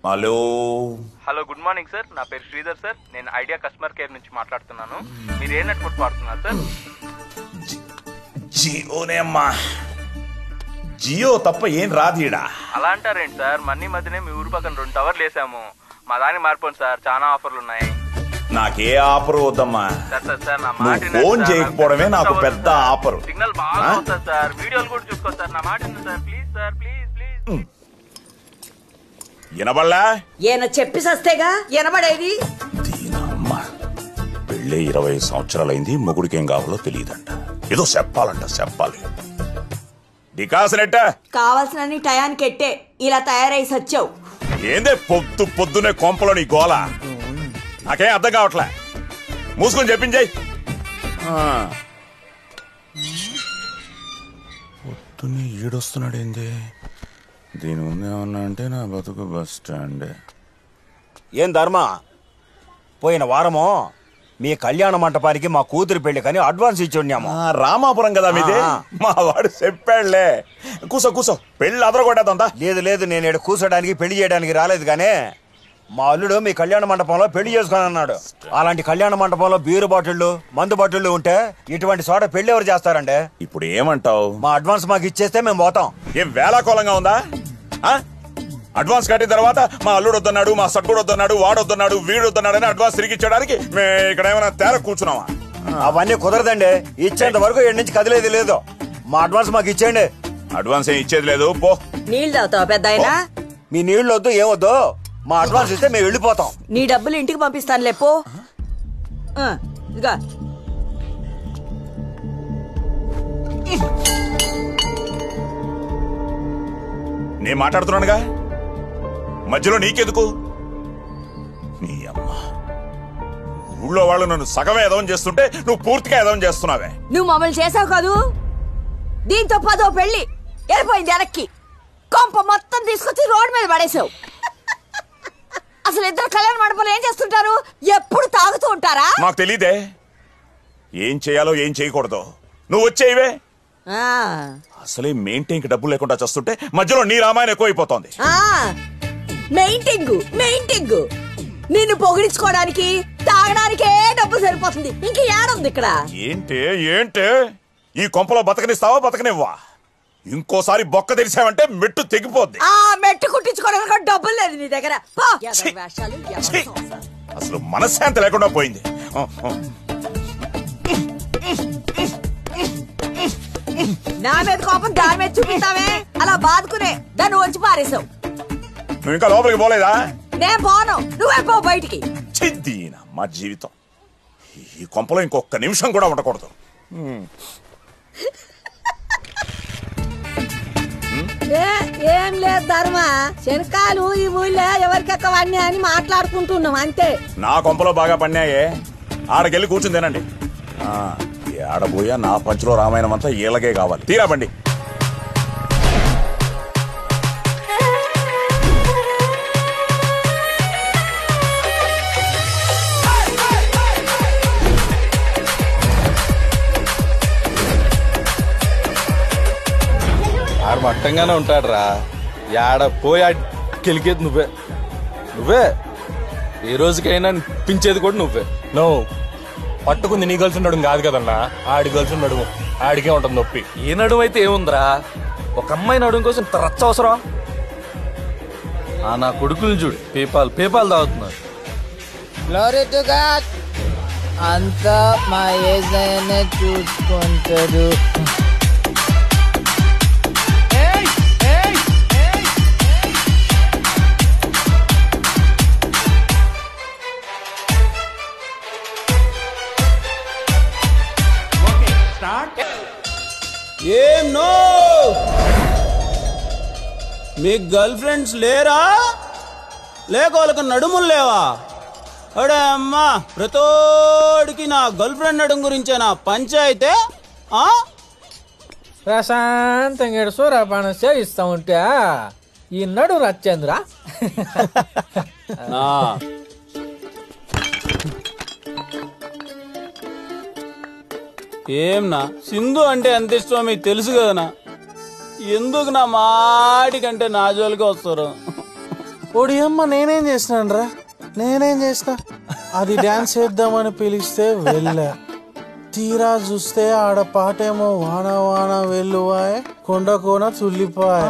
Hello hello, good morning sir. నా పేరు Sridhar sir. నేను ఐడియా కస్టమర్ కేర్ నుంచి మాట్లాడుతున్నాను. మీరు ఏ నెట్వర్క్ వాడుతున్నారు సార్? జియోనే అమ్మా. జియో తప్ప ఏం రాదీడా. అలా అంటారేంటి సార్? మన్నీ మధ్యనే మీ ఊరు పక్కన 2 టవర్లు వేసాము. మా దానికి మారిపోండి సార్, చాలా ఆఫర్లు ఉన్నాయి. నాకే ఆఫర్ వద్దమ్మా. సార్ నా మాట ఫోన్ చేయకపోవడమే నాకు పెద్ద ఆఫర్. సిగ్నల్ బాగా వస్తుంది సార్. వీడియోలు కూడా చూసుకోండి సార్. నా మాట sir, please sir, please please. వినబడలా? ఈయన చెప్పి సస్తేగా వినబడేది. దీనమ్మా, పెళ్ళే 20 సంవత్సరాలైంది, మొగుడికి ఏం కావాలో తెలియదంట. ఏదో చెప్పాలి. డికాసనెట్ట కావాల్సిన టయానికి ఎట్టే ఇలా తయారై సచ్చావు. ఏందే పొద్దునే కొంపలో నీ గోల? నాకేం అర్థం కావట్లే. మూసుకొని చెప్పించాయి. పొద్దున్నే ఈడొస్తున్నాడు ఏంది? దీని ముందు ఏమన్నా అంటే నా బతుకు బస్ స్టాండ్. ఏం ధర్మ, పోయిన వారము మీ కళ్యాణ మంటపానికి మా కూతురు పెళ్లి కానీ అడ్వాన్స్ ఇచ్చి ఉన్నాము. రామాపురం కదా మీది. మా వాడు చెప్పాడులే. కూసో పెళ్లి అదరగొట్టేద్దా? లేదు, నేను ఇక్కడ కూర్చోడానికి పెళ్లి చేయడానికి రాలేదు. కానీ మా అల్లుడు మీ కళ్యాణ మండపంలో పెళ్లి చేసుకుని అన్నాడు. అలాంటి కళ్యాణ మండపంలో బీరు బాటిళ్లు, మందు బాటిళ్లు ఉంటే ఇటువంటి చోట పెళ్లి ఎవరు చేస్తారండి? ఇప్పుడు ఏమంటావు? మా అడ్వాన్స్ మాకు ఇచ్చేస్తే మేము పోతాం. ఏం వేలాకోలంగా ఉందా? అడ్వాన్స్ కట్టిన తర్వాత మా అల్లుడు వద్దన్నాడు, మా సట్టుడు వద్దన్నాడు, వాడు వద్దన్నాడు, వీడు వద్దన్నాడు అని అడ్వాన్స్ తిరిగి ఇచ్చడానికి మేము ఇక్కడ ఏమైనా తేర కూర్చున్నావా? అవన్నీ కుదరదండి. ఇచ్చేంత వరకు ఇక్కడి నుంచి కదిలేదు లేదు. మా అడ్వాన్స్ మాకు ఇచ్చేయండి. అడ్వాన్స్ ఏం ఇచ్చేది లేదు. పో. నీళ్ళు తాగుతావా పెద్దాయనా? మీ నీళ్ళు వద్దు, ఏమొద్దు. మా అడ్వాన్స్ ఇస్తే మేము వెళ్ళిపోతాం. నీ డబ్బులు ఇంటికి పంపిస్తాను లేపో. ఇదిగా నేను మాట్లాడుతున్నానుగా, మధ్యలో నీకెందుకు? నీ అమ్మ, ఊళ్ళో వాళ్ళు నన్ను సగమే ఎదవం చేస్తుంటే నువ్వు పూర్తిగా ఎదవం చేస్తున్నావే. నువ్వు మమ్మల్ని చేసావు కాదు. దీంతో 10వ పెళ్లి వెళ్ళిపోయింది వెనక్కి. కొంప మొత్తం తీసుకొచ్చి రోడ్డు మీద పడేసావు. అసలు ఇద్దరు కళ్యాణ మండపంలో ఏం చేస్తుంటారు? ఎప్పుడు తాగుతూ ఉంటారా? నాకు తెలీదే ఏం చేయాలో ఏం చేయకూడదు. నువ్వు వచ్చేవే. అసలే మెయింటైన్ కి డబ్బులు లేకుండా చేస్తుంటే మధ్యలో నీ రామాయణం ఎక్కువైపోతోంది. మెయింటింగ్ నిన్ను పొగిడించుకోవడానికి తాగడానికే డబ్బు సరిపోతుంది. ఇంక ఏడుంది ఇక్కడ? ఏంటే ఈ కొంపలో బతకనిస్తావా బతకనివ్వా? ఇంకోసారి బొక్క తెరిచావంటే మెట్టు తెగిపోద్ది. మెట్టు కుట్టించుకోవడానికి డబ్బులు లేదు నీ దగ్గర. అసలు మనశ్శాంతి లేకుండా పోయింది. నా మీద కోపం దాని మీద చూపిస్తావే. అలా బాదుకునే దాన్ని వచ్చి పారేసావు. నువ్వు ఇంకా లోపలికి పోలేదా? నేను పోను, నువ్వే పో బయటికి. చిద్దీనా మా జీవితం. ఈ కొంపలో ఇంకొక నిమిషం కూడా ఉండకూడదు. ఏం లేదు ధర్మ, శనకాలు ఈ ఊళ్ళో ఎవరికెక్కవన్నీ అని మాట్లాడుకుంటున్నాం అంతే. నా కొంపలో బాగా పన్నాయే. ఆడకెళ్ళి కూర్చుని తినండి. ఆడబోయా నా పంచులో రామాయణం అంతా ఈలగే కావాలి. తీరా బండి. ఆడు మట్టంగానే ఉంటాడు రా. ఆడ పోయి గెలికేది నువ్వే. ఏ రోజుకైనా పించేది కూడా నువ్వే. నువ్వు పట్టుకుంది నీ గర్ల్స్ ఉండడం కాదు కదన్నా, ఆడి గర్ల్స్ నడుము. ఆడికే ఉంటుంది నొప్పి. ఏ నడుము అయితే ఏముందిరా? ఒక అమ్మాయి నడుము కోసం రచ్చ అవసరం? నా కొడుకులు చూడు, పేపాలు తాగుతున్నారు. అంతా మా ఏజైనా చూసుకుంటాడు. ఏం నో, మీకు గర్ల్ ఫ్రెండ్స్ లేరా? లేక వాళ్ళకి నడుములు లేవా? అడే అమ్మా, ప్రతోడికి నా గర్ల్ ఫ్రెండ్ నడుము గురించే నా పంచాయితే. ప్రశాంతంగా సూర్యపానం సేవిస్తా ఉంటే ఈ నడు రచ్చేంద్ర. ఏంనా సింధు అంటే ఎంత ఇష్టమో మీకు తెలుసు కదనా? ఎందుకు నా మాటికంటే నా జోలికి వస్తారు? ఒడియమ్మ నేనేం చేసినాను రా, నేనేం చేసిన? అది డాన్స్ చేద్దామని పిలిస్తే వెళ్ళా, తీరా చూస్తే ఆడ పాటేమో వాన వాన వెల్లువాయ్ కొండ కోన తుల్లిపాయ,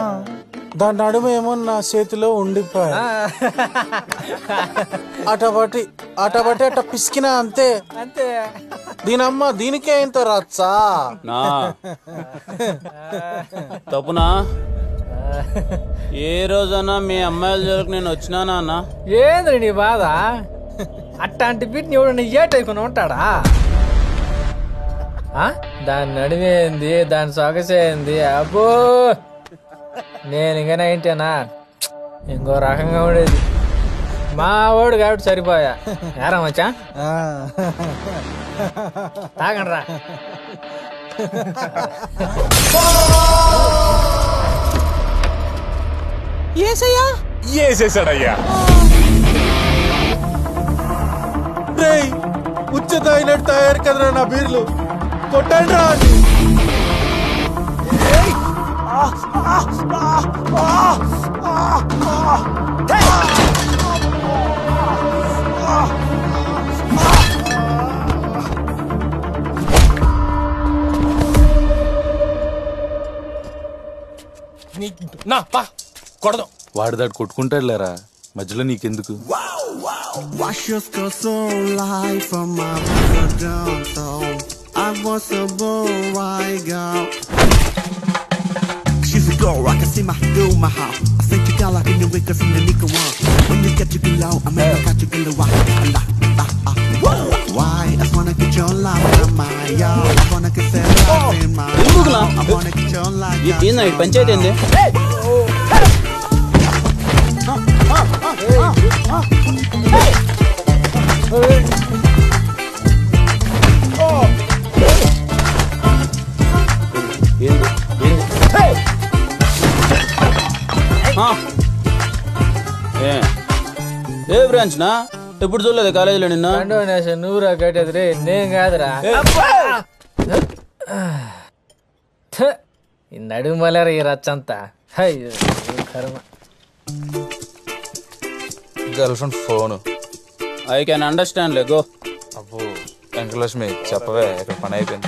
దాని నడుమేమో నా చేతిలో ఉండిపోయా. అటబట్టి అట పిసికినా అంతే అంతే. దీనమ్మ దీనికే ఇంత రచ్చా నా తప్పునా? ఏ రోజన్నా మీ అమ్మాయిల జోలికి నేను వచ్చినానా అన్న? ఏంద్రి నీ బాధ? అట్లాంటి బిడ్ని ఎవడన్నా ఏటైకుని ఉంటాడా? దాని నడివేంది, దాని సొగసేంది, అబ్బో నేను ఇంకా ఏంటేనా ఇంకో రకంగా ఉండేది. మా వాడు కాబట్టి సరిపోయా. ఏరా మచ్చా తాగండి రా. ఏసేసాడయ్యా. ఉచ్చ తాగినట్టు తయారు కదరా నా బీర్లు, కొట్టండి రా. నా పా కొడదాం. వాడిదాడు కొట్టుకుంటాడు లేరా, మధ్యలో నీకెందుకు? Wash your skirt so light from my downtown. I was a boy girl. She's a girl, I can see my through my house. I think you got like in the wickers in the nickel one. When you get to get low, I mean I got you gonna walk. Why? I wanna get your love in my yard. I wanna get that love in my yard. I wanna get your love. ఏంది పంచాయతీ ఏంది? ఏ branch నా ఎప్పుడు చూడలేదు కాలేజీలో నిన్న? నువ్వురా కట్టేది రే, నేను కాదురా. ఈ నడుము మలేరా ఈ రచ్చంతా. కర్మ. Girl friend phone. I can understand లే, గో. అబ్బో వెంకటలక్ష్మి చెప్పవే, ఇక్కడ పని అయిపోయింది.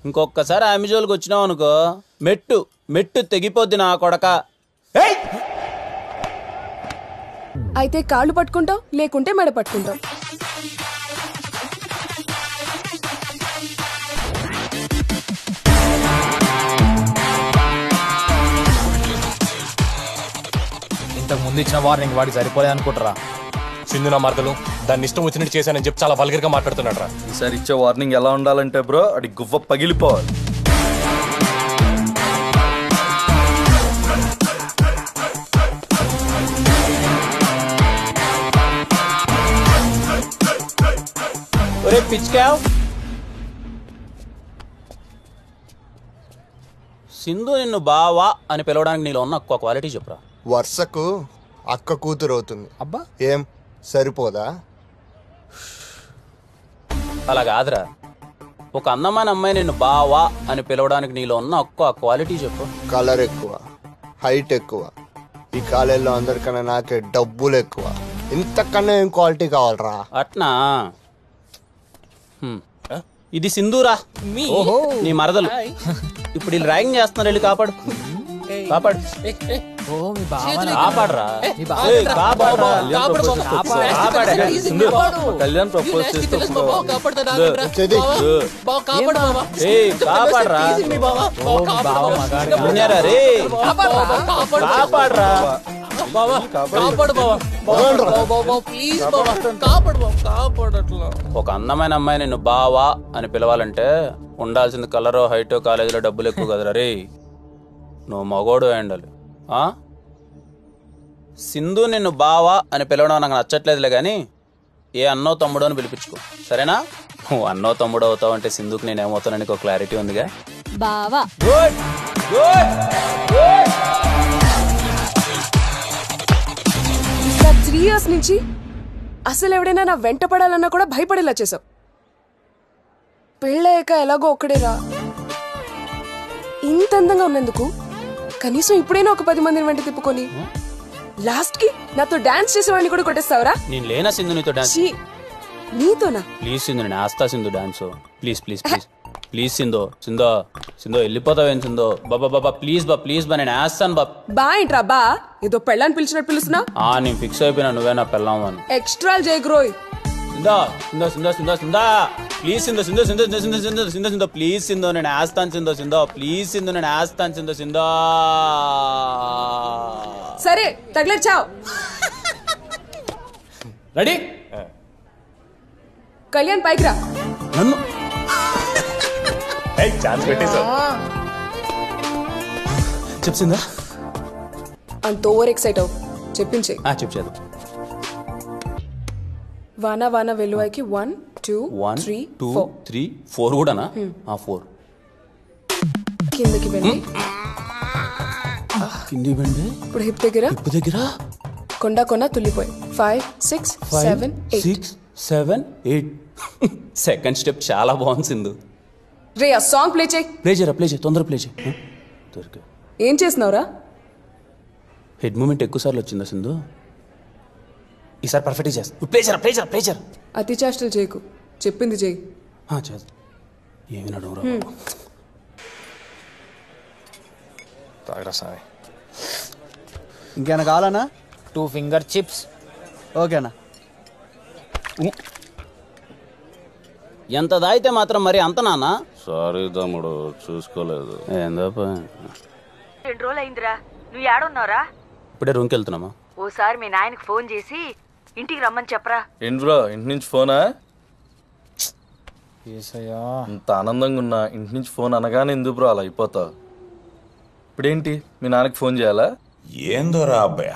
ఇంకొకసారి ఆమె జోలికి వచ్చినావు అనుకో, మెట్టు మెట్టు తెగిపోద్ది నా కొడక. అయితే కాళ్ళు పట్టుకుంటావు, లేకుంటే మెడ పట్టుకుంటావు. ఇంతకు ముందు ఇచ్చిన వార్నింగ్ వాడికి సరిపోలే అనుకుంటారా? సింధు నా మరదలు, దాన్ని ఇష్టం వచ్చినట్టు చేశానని చెప్పి చాలా వల్గర్ గా మాట్లాడుతున్నాడు రా. ఈసారి ఇచ్చే వార్నింగ్ ఎలా ఉండాలంటే బ్రో, అది గువ్వ పగిలిపోవాలి. ఒరే పిచ్కావ్, సింధు నిన్ను బావా అని పిలవడానికి నీలో ఉన్న ఒక్క క్వాలిటీ చెప్పురా. వర్షకు అక్క కూతురు అవుతుంది. అబ్బా ఏం సరిపోదా? అలా కాదురా, ఒక అందమైన అమ్మాయి నిన్ను బావా అని పిలవడానికి నీలో ఉన్న ఒక్క క్వాలిటీ చెప్పు. కలర్ ఎక్కువ, హైట్ ఎక్కువ, ఈ కాలేజీలో అందరికన్నా నాకే డబ్బులు ఎక్కువ. ఇంతకన్నా ఏం క్వాలిటీ కావాలరా? అట్నా? ఇది సింధూరా, నీ మరదలు. ఇప్పుడు వీళ్ళు ర్యాగింగ్ చేస్తున్నారు, వెళ్ళి కాపాడు కాపాడు కాపాడరా. కళ్యాణ్ ప్రపోజ్ చేస్తే కాపాడరా రే, కాపాడరా. ఒక అందమైన అమ్మాయి నిన్ను బావా అని పిలవాలంటే ఉండాల్సింది కలరో హైటో కాలేజీలో డబ్బులు ఎక్కువ కదరా రే. నువ్వు మగోడు అయి ఉండాలి. సింధు నిన్ను బావా అని పిలవడం నాకు నచ్చట్లేదులే కానీ ఏ అన్నో తమ్ముడో అని పిలిపించుకో, సరేనా? నువ్వు అన్నో తమ్ముడు అవుతావు అంటే సింధుకి నేను ఏమవుతానని ఒక క్లారిటీ ఉందిగా. బావా. Good good good. 3 years నుంచి అసలు ఎవడైనా నా వెంట పడాలన్నా కూడా భయపడేలా చేసావు. పెళ్ళయ్యాక ఎలాగో ఒక్కడేరా. ఇంత అందంగా ఉన్నందుకు కనీసం ఇప్పుడైనా ఒక 10 మందిని వెంట తిప్పుకొని లాస్ట్ కి నాతో డాన్స్ చేసేవాడిని కూడా కొట్టేస్తావరా? నేను లేనా సింధు నీతో డాన్స్? నీతోనా? ప్లీజ్ సింధు, నేను ఆస్తా Sindhu dance. Please please please please Sindhu. Sindhu Sindhu వెళ్ళిపోతావేం సింధు? బాబా బాబా ప్లీజ్ బా, ప్లీజ్ బా, నేను వేస్తాను బా. బా ఏంట్రా బా? ఏదో పెళ్ళాన్ని పిలిచినట్టు పిలుస్తున్నా? నేను ఫిక్స్ అయిపోయినా, నువ్వే నా పెళ్ళాము అని. ఎక్స్ట్రా జయగ్రోయ్. సింధు సింధు సింధు సింధు సింధు ప్లీజ్ సింధు సింధు సింధు సింధు సింధు సింధు సింధు ప్లీజ్ సింధు, నేను వేస్తాను సింధు. సింధు ప్లీజ్ సింధు, నేను వేస్తాను సింధు. సింధు సరే తగిలేచావు. రెడీ? కళ్యాణ్ పైకి రా. నన్ను ఛాన్స్ పెట్టేశావు. చెప్పిందా? అంత ఓవర్ ఎక్సైట్ అవు. చెప్పించే. చెప్పేది. వాన వాన వెలువైకి 1 2 3 4 కూడానా? 4 కిందకి వెళ్ళి కింది బండి. ఇప్పుడు హిప్ దగ్గర కొండ కొన తుల్లిపోయి 5 6 7 6 7 8. సెకండ్ స్టెప్ చాలా బాగుంది సింధు. రే ఆ సాంగ్ ప్లే చేయి. ప్లే చేయి, తొందర ప్లే చేయి. ఏం చేస్తున్నావురా? హెడ్ మూమెంట్ ఎక్కువ సార్లు వచ్చిందా సింధు? ఈసారి పర్ఫెక్ట్ చేస్తా. ప్లే చేయరా. అతి చేష్టలు చేయకు, చెప్పింది చేయి. చేస్తా. ఏమి నడువురా తాగరా సాయి. ఇంకేనా కావాలన్నా? 2 finger chips. ఓకేనా? ఎంత దాయితే మాత్రం మరి అంత నానా? సారీ తమ్ముడు, చూసుకోలేదు. ఏందప్ప 2 రోజులు అయిందిరా. నువ్వు ఏడున్నావురా? ఇప్పుడే రూమ్కి వెళ్తున్నామా? ఓసారి మీ నాయనకి ఫోన్ చేసి ఇంటికి రమ్మని చెప్పరా. ఏంటి బ్రో, ఇంటి నుంచి ఫోనా? ఇంత ఆనందంగా ఉన్నా ఇంటి నుంచి ఫోన్ అనగానే ఎందుకు బ్రో అలా అయిపోతావు? ఇప్పుడేంటి మీ నాన్నకి ఫోన్ చేయాలా? ఏందోరా అబ్బాయ,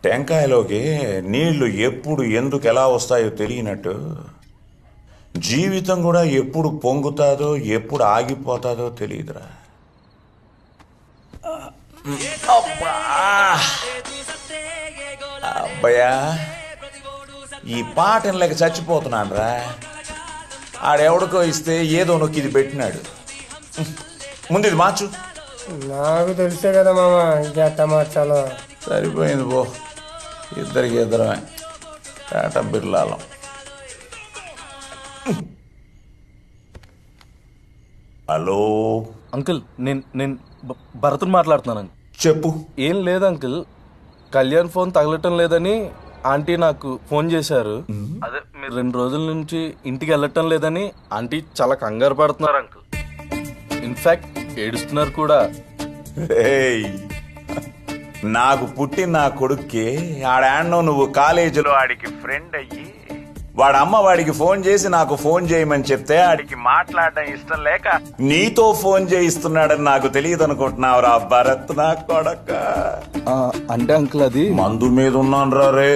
టెంకాయలోకి నీళ్లు ఎప్పుడు ఎందుకు ఎలా వస్తాయో తెలియనట్టు జీవితం కూడా ఎప్పుడు పొంగుతాదో ఎప్పుడు ఆగిపోతాదో తెలియదురా. అబ్బయ్యా, ఈ పాటను లేక చచ్చిపోతున్నాను రా. ఆడెవడికో ఇస్తే ఏదో నొక్కి ఇది పెట్టినాడు. ముందు ఇది మార్చు. నాకు తెలిసే కదా మామ, ఇంకెట్ట మార్చాలో. సరిపోయింది పో, ఇద్దరికి ఇద్దరమే టాటా బిర్లాలం. హలో అంకుల్, నేను భరత్ని మాట్లాడుతున్నాను. చెప్పు. ఏం లేదు అంకుల్, కళ్యాణ్ ఫోన్ తగలటం లేదని ఆంటీ నాకు ఫోన్ చేశారు. అదే మీరు 2 రోజుల నుంచి ఇంటికి వెళ్ళటం లేదని ఆంటీ చాలా కంగారు పడుతున్నారు అంకుల్. ఇన్ఫాక్ట్ ఏడుస్తున్నారు కూడా. నాకు పుట్టిన నా కొడుక్కి ఆడాన్నో నువ్వు కాలేజీలో ఆడికి ఫ్రెండ్ అయ్యి వాడు అమ్మ వాడికి ఫోన్ చేసి నాకు ఫోన్ చేయమని చెప్తే ఆడికి మాట్లాడడం ఇష్టం లేక నీతో ఫోన్ చేయిస్తున్నాడని నాకు తెలియదు అనుకుంటున్నావురా భరత్ నా కొడక. అంటే అంకుల్ అది మందు మీద ఉన్నాను రా రే.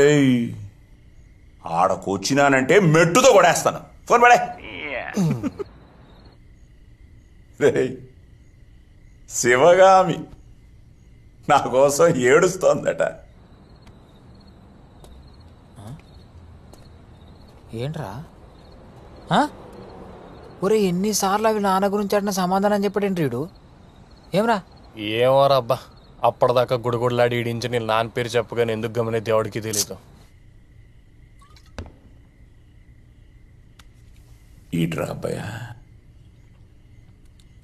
ఆడకొచ్చినానంటే మెట్టుతో కొడేస్తాను. ఫోన్ పడే. శివగామి నా కోసం ఏడుస్తోందట. ఏంట్రా? ఒరే ఎన్నిసార్లు అవి నాన్న గురించి అడిన సమాధానం చెప్పాడేంటి వీడు? ఏమరా? ఏమోరా అబ్బా, అప్పటిదాకా గుడిగుడిలాడి ఈడించి నేను నాన్న పేరు చెప్పగానే ఎందుకు గమనే దేవుడికి తెలీదు. ఈట్రా అబ్బాయ,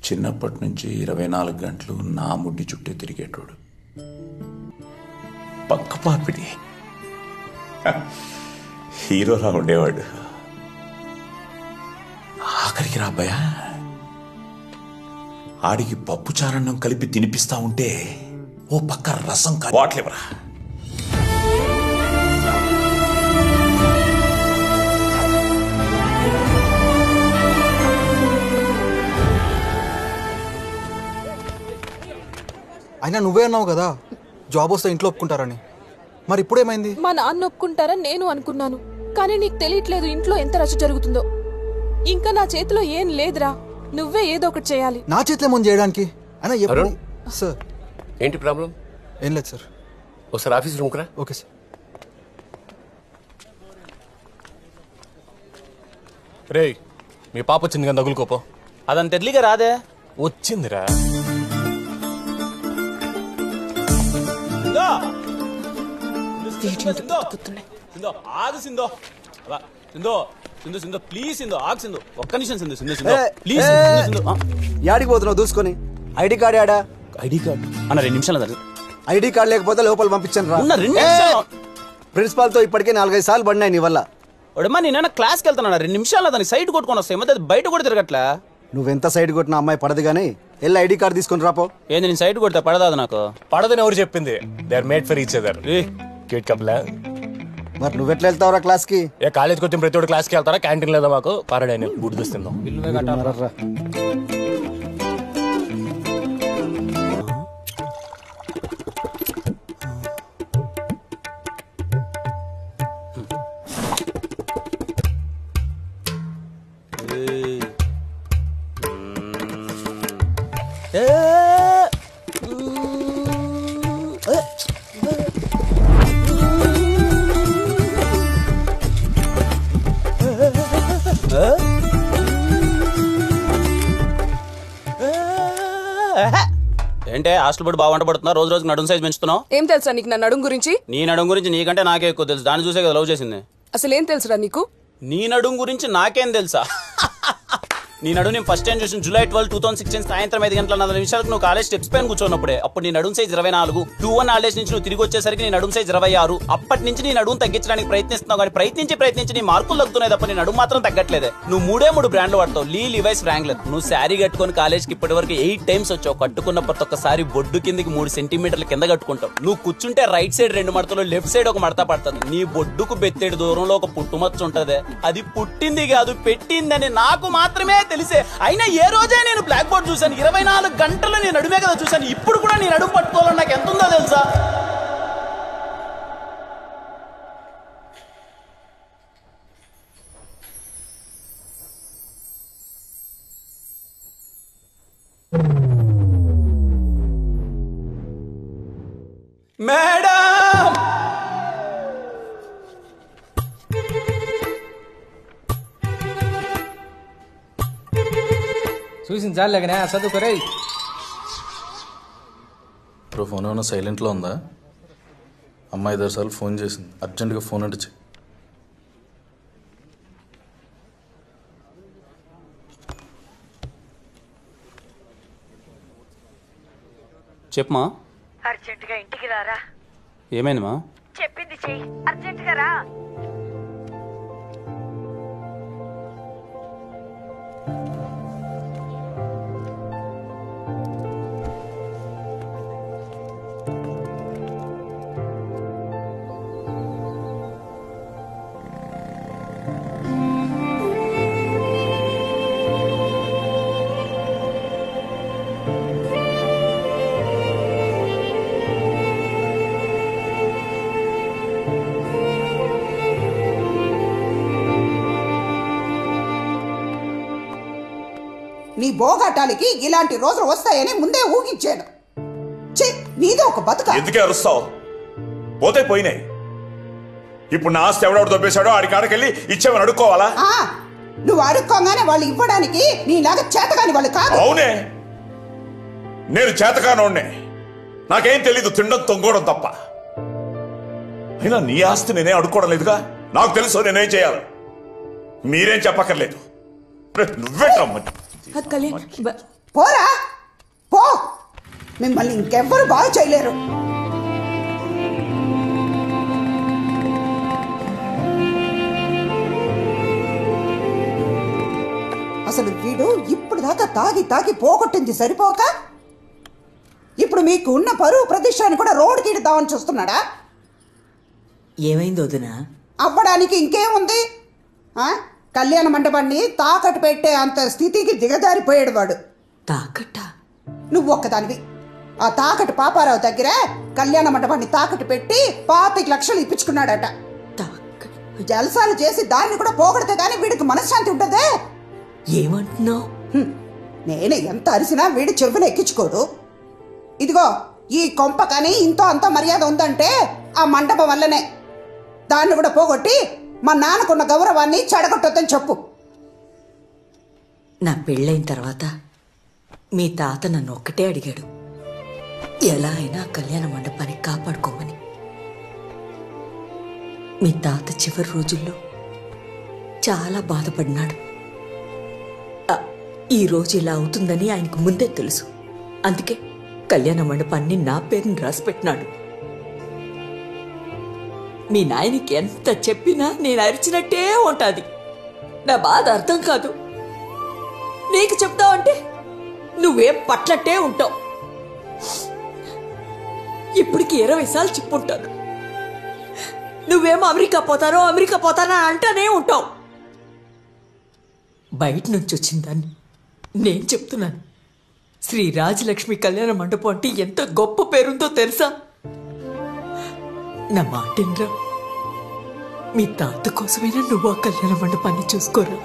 చిన్నప్పటి నుంచి 24 గంటలు నా ముడ్డి చుట్టే తిరిగేటోడు. పక్క పాపిడి హీరోలా ఉండేవాడు. ఆఖరికి రా అబ్బాయ, ఆడికి పప్పు చారన్నం కలిపి తినిపిస్తా ఉంటే ఓ పక్క రసం వాట్లేవరా. అయినా నువ్వే అన్నావు కదా జాబ్ వస్తే ఇంట్లో ఒప్పుకుంటారని. మరి ఇప్పుడేమైంది? మా నాన్న ఒప్పుకుంటారని నేను అనుకున్నాను, కానీ నీకు తెలియట్లేదు ఇంట్లో ఎంత రచ్చ జరుగుతుందో. ఇంకా నా చేతిలో ఏం లేదురా, నువ్వే ఏదో ఒకటి చేయాలి. నా చేతిలో ముందు చేయడానికి అయినా ఎప్పుడు? సార్ ఏంటి ప్రాబ్లం? ఏం లేదు సార్. ఒకసారి ఆఫీస్ రూమ్కి రా. Okay sir. రే, మీ పాప వచ్చింది కానీ తగులుకోపో. అదంత ఎర్లీగా రాదే. వచ్చిందిరా. ఆగు సిందో, సిందో సింధు సింధు ప్లీజ్ సింధు, ఆగు సింధు, ఒక్క నిమిషం సింధు, సింధు సింధు ప్లీజ్ సింధు. యాడికి పోతున్నావు దూసుకొని? ఐడి కార్డ్ యాడా? ఐడి కార్డ్ అన్న 2 నిమిషాలు. ఐడి కార్డ్ లేకపోతే లోపల పంపించాను రా. 2 నిమిషాలు. ప్రిన్సిపాల్ తో ఇప్పటికే 4-5 సార్లు పడినాయి నీ వల్ల. ఒడమ్మా నేనైనా క్లాస్కి వెళ్తాను, 2 నిమిషాలు దానికి సైడ్ కొట్టుకొని వస్తాయి, మధ్య బయట కూడా తిరగట్లే. నువ్వెంత సైడ్ కొట్టిన అమ్మాయి పడదు కానీ వెళ్ళి ఐడి కార్డ్ తీసుకొని రాపో. ఏంది నేను సైడ్ కొడితే పడదాదు? నాకు పడదని ఎవరు చెప్పింది? They are made for each other. Cute couple. మరి నువ్వెట్లా వెళ్తావురా క్లాస్ కి? ఏ కాలేజ్కి వచ్చిన ప్రతి ఒక్కరు క్లాస్కి వెళ్తారా? క్యాంటీన్ లేదా మాకు? పారాడైన గుడ్ చూస్తుందాం. ఏంటే హాస్టల్ బడి బాగా వంట పడుతున్నా, రోజు రోజు నడుము సైజ్ పెంచుతున్నావు. ఏం తెలుసా నీకు నా నడుము గురించి? నీ నడుము గురించి నీకంటే నాకే ఎక్కువ తెలుసు, దాన్ని చూసే కదా లవ్ చేసింది. అసలు ఏం తెలుసురా నీకు? నీ నడుము గురించి నాకేం తెలుసా? నీ నడుము నేను ఫస్ట్ టైం చూసిన July 12, 2016 సాయంత్రం 5:40 నువ్వు కాలేజ్ స్టెప్స్ పైన కూర్చోన్నప్పుడే. అప్పుడు నీ నడుము సైజ్ 24. 2-1 హాలిడేస్ నుంచి నువ్వు తిరిగి వచ్చేసరికి నీ నడుము సైజ్ 26. అప్పటి నుంచి నీ నడుము తగ్గించడానికి ప్రయత్నిస్తున్నావు, కానీ ప్రయత్నించి నీ మార్కులు తగ్గుతున్నాయి తప్ప నీ నడుము మాత్రం తగ్గట్లేదే. నువ్వు 3 బ్రాండ్లు వాడతావు, లీవైస్, వ్రాంగ్లర్. నువ్వు శారీ కట్టుకొని కాలేజ్కి ఇప్పటి వరకు 8 టైమ్స్ వచ్చావు. కట్టుకున్న ప్రతి ఒక్కసారి బొడ్డు కిందకి 3 సెంటీమీటర్ల కింద కట్టుకుంటావు. నువ్వు కూర్చుంటే రైట్ సైడ్ 2 మడతలు, లెఫ్ట్ సైడ్ 1 మడత పడుతుంది. నీ బొడ్డుకు బెత్తేడు దూరంలో ఒక పుట్టుమచ్చ ఉంటదే, అది పుట్టింది కాదు పెట్టిందని నాకు మాత్రమే తెలిసే. అయినా ఏ రోజే నేను బ్లాక్ బోర్డ్ చూశాను? 24 గంటలు నేను నడుమే కదా చూశాను. ఇప్పుడు కూడా నీ నడుము పట్టుకోవాలని నాకు ఎంత ఉందో తెలుసా? మేడం చూసింది చాలేకనే చదువుకోరే. ఇప్పుడు ఫోన్ ఏమైనా సైలెంట్లో ఉందా? అమ్మాయి 5 సార్లు ఫోన్ చేసింది, అర్జెంటుగా ఫోన్ అంటే చెప్పమా. అర్జెంటుగా ఇంటికి రారా. ఏమైందమ్మా? చెప్పింది చెయ్యి, అర్జెంటుగా రా. నీ భోగాటానికి ఇలాంటి రోజులు వస్తాయని ముందే ఊహించాను. నీదో ఒక బతుక. ఎందుకే అరుస్తావు? పోతే పోయినాయి. ఇప్పుడు నా ఆస్తి ఎవడెవడు దొబ్బేశాడో ఆడికాడకెళ్ళి ఇచ్చేమని అడుక్కోవాలా? నువ్వు అడుక్కోగానే వాళ్ళు ఇవ్వడానికి నీలాగా చేతగాని వాళ్ళు కాదు. అవునే, నేను చేతకానోడ్నే. నాకేం తెలీదు, తిండం తొంగోవడం తప్ప. అయినా నీ ఆస్తి నేనే అడుక్కోవడం లేదుగా. నాకు తెలుసు నేనేం చేయాలి. మీరేం చెప్పక్కర్లేదు. నువ్వే పోరా పో, మిమ్మల్ని ఇంకెవ్వరు బాగు చేయలేరు. అసలు వీడు ఇప్పుడు దాకా తాగి పోగొట్టింది సరిపోక ఇప్పుడు మీకు ఉన్న పరువు ప్రతిష్టాన్ని కూడా రోడ్డుకి ఇద్దామని చూస్తున్నాడా? ఏమైంది వదినా? అవ్వడానికి ఇంకేముంది? కళ్యాణ మండపాన్ని తాకట్టు పెట్టే అంత స్థితికి దిగజారిపోయాడు వాడు. తాకట్ట? నువ్వు ఒక్కదానివి. ఆ తాకట్టు పాపారావు దగ్గర కళ్యాణ మండపాన్ని తాకట్టు పెట్టి 25 లక్షలు ఇప్పించుకున్నాడట. జలసాలు చేసి దాన్ని కూడా పోగొడితే గానీ వీడికి మనశ్శాంతి ఉంటదే. ఏమంటున్నావు? నేనే ఎంత అరిసినా వీడి చెవులు ఎక్కించుకోడు. ఇదిగో ఈ కొంప కానీ ఇంతో అంత మర్యాద ఉందంటే ఆ మండపం వల్లనే. దాన్ని కూడా పోగొట్టి మా నాన్నకున్న గౌరవాన్ని చెడగొట్టొద్దని చెప్పు. నా పెళ్ళైన తర్వాత మీ తాత నన్ను ఒక్కటే అడిగాడు, ఎలా అయినా కళ్యాణ మండపాన్ని కాపాడుకోమని. మీ తాత చివరి రోజుల్లో చాలా బాధపడినాడు. ఈ రోజు ఇలా అవుతుందని ఆయనకు ముందే తెలుసు. అందుకే కళ్యాణ మండపాన్ని నా పేరుని రాసిపెట్టినాడు. మీ నాయనకి ఎంత చెప్పినా నేను అరిచినట్టే ఉంటుంది. నా బాధ అర్థం కాదు. నీకు చెప్తావంటే నువ్వేం పట్లట్టే ఉంటావు. ఇప్పటికి 20 సార్లు చెప్పుంటాను. నువ్వేమో అమెరికా పోతానో అంటానే ఉంటావు. బయట నుంచి వచ్చిందాన్ని నేను చెప్తున్నాను. శ్రీ రాజలక్ష్మి కళ్యాణ మండపం అంటే ఎంత గొప్ప పేరుందో తెలుసా? నా మాటిండ్రా, మీ తాత కోసమైనా నువ్వు ఆ కళ్యాణ మండపాన్ని చూసుకోరా.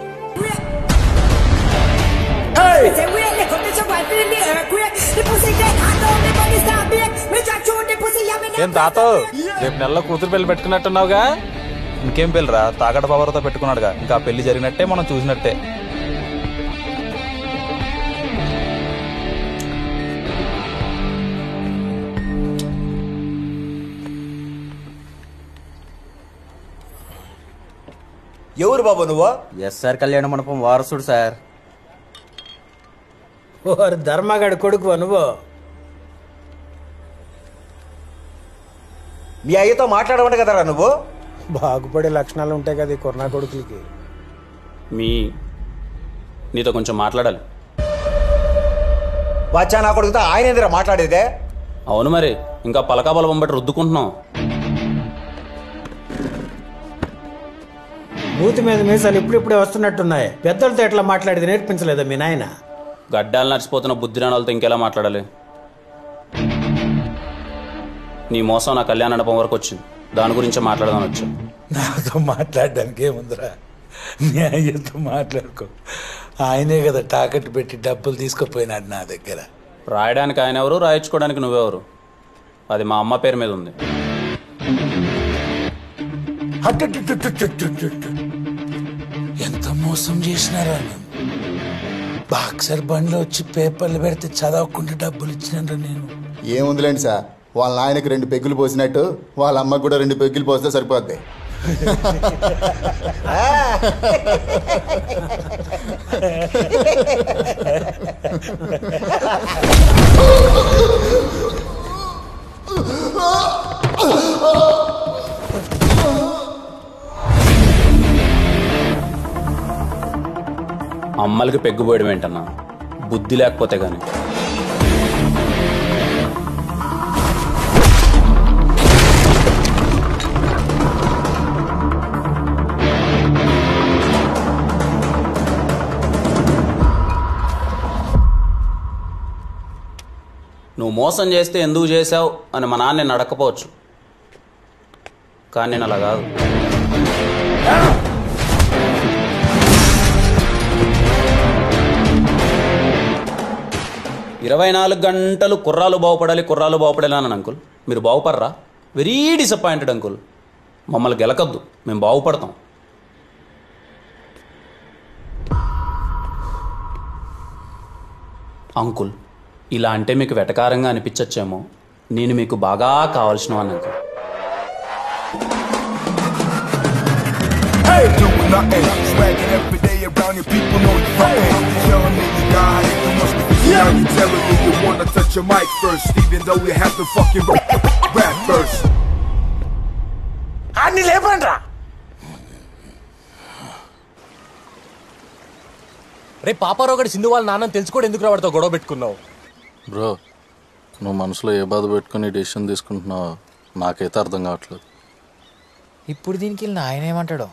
ఏం తాత రేపు నెలలో కూతురు పెళ్లి పెట్టుకున్నట్టున్నావుగా? ఇంకేం పెళ్ళిరా, తాకట పవర్తో పెట్టుకున్నాడుగా. ఇంకా పెళ్లి జరిగినట్టే, మనం చూసినట్టే. ఎవరు బాబు నువ్వు? ఎస్ఆర్ కళ్యాణ మండపం వారసుడు సార్. ఓరు ధర్మగాడి కొడుకు నువ్వు? మీ అయ్యతో మాట్లాడమంట కదరా నువ్వు? బాగుపడే లక్షణాలు ఉంటాయి కదా ఈ కొరనా కొడుకులకి. నీతో కొంచెం మాట్లాడాలి. బాచా నా కొడుకుతో ఆయన ఎదురా మాట్లాడేదే? అవును మరి, ఇంకా పలకా బలం బట్టి రుద్దుకుంటున్నాం. మూతి మీద మీసాలు ఇప్పుడిప్పుడే వస్తున్నట్టున్నాయి. పెద్దలతో ఎట్లా మాట్లాడేది నేర్పించలేదా మీ నాయన? గడ్డాలు నడిచిపోతున్న బుద్ధిరాణాలతో ఇంకెలా మాట్లాడాలి? నీ మోసం నా కళ్యాణ మండపం వరకు వచ్చింది. దాని గురించి మాట్లాడదాని వచ్చాను. నాతో మాట్లాడడానికి ఏముందిరా, న్యాయంతో మాట్లాడుకో. ఆయనే కదా తాకట్టు పెట్టి డబ్బులు తీసుకుపోయినాడు నా దగ్గర. రాయడానికి ఆయన ఎవరు, రాయించుకోవడానికి నువ్వెవరు? అది మా అమ్మ పేరు మీద ఉంది. ఎంత మోసం చేసినారా నేను. బాక్సర్ బండ్లో వచ్చి పేపర్లు పెడితే చదవకుండా డబ్బులు ఇచ్చినారా నేను. ఏముందిలేండి సార్, వాళ్ళ నాయనకి 2 పెగ్గులు పోసినట్టు వాళ్ళ అమ్మకు కూడా 2 పెగ్గులు పోస్తే సరిపోద్ది. అమ్మలకి పెగ్గుపోయడం ఏంటన్నా, బుద్ధి లేకపోతే గాని. నువ్వు మోసం చేస్తే ఎందుకు చేశావు అని మా నాన్న నేను అడగకపోవచ్చు, కానీ నేను అలా కాదు. 24 గంటలు కుర్రాలు బాగుపడాలి అని అంకుల్. మీరు బాగుపడరా? Very disappointed uncle. మమ్మల్ని గెలకద్దు, మేము బాగుపడతాం. అంకుల్, ఇలా అంటే మీకు వెటకారంగా అనిపించచ్చేమో, నేను మీకు బాగా కావాల్సిన వాడిని అంకుల్. అన్ని లేపండ్రా. రే పాపారావు గడి సింధు వాళ్ళ నాన్న తెలుసుకోవడం ఎందుకు రావడంతో గొడవ పెట్టుకున్నావు? బ్రో, నువ్వు మనసులో ఏ బాధ పెట్టుకుని డెసిషన్ తీసుకుంటున్నావు నాకైతే అర్థం కావట్లేదు. ఇప్పుడు దీనికి ఆయన ఏమంటాడో.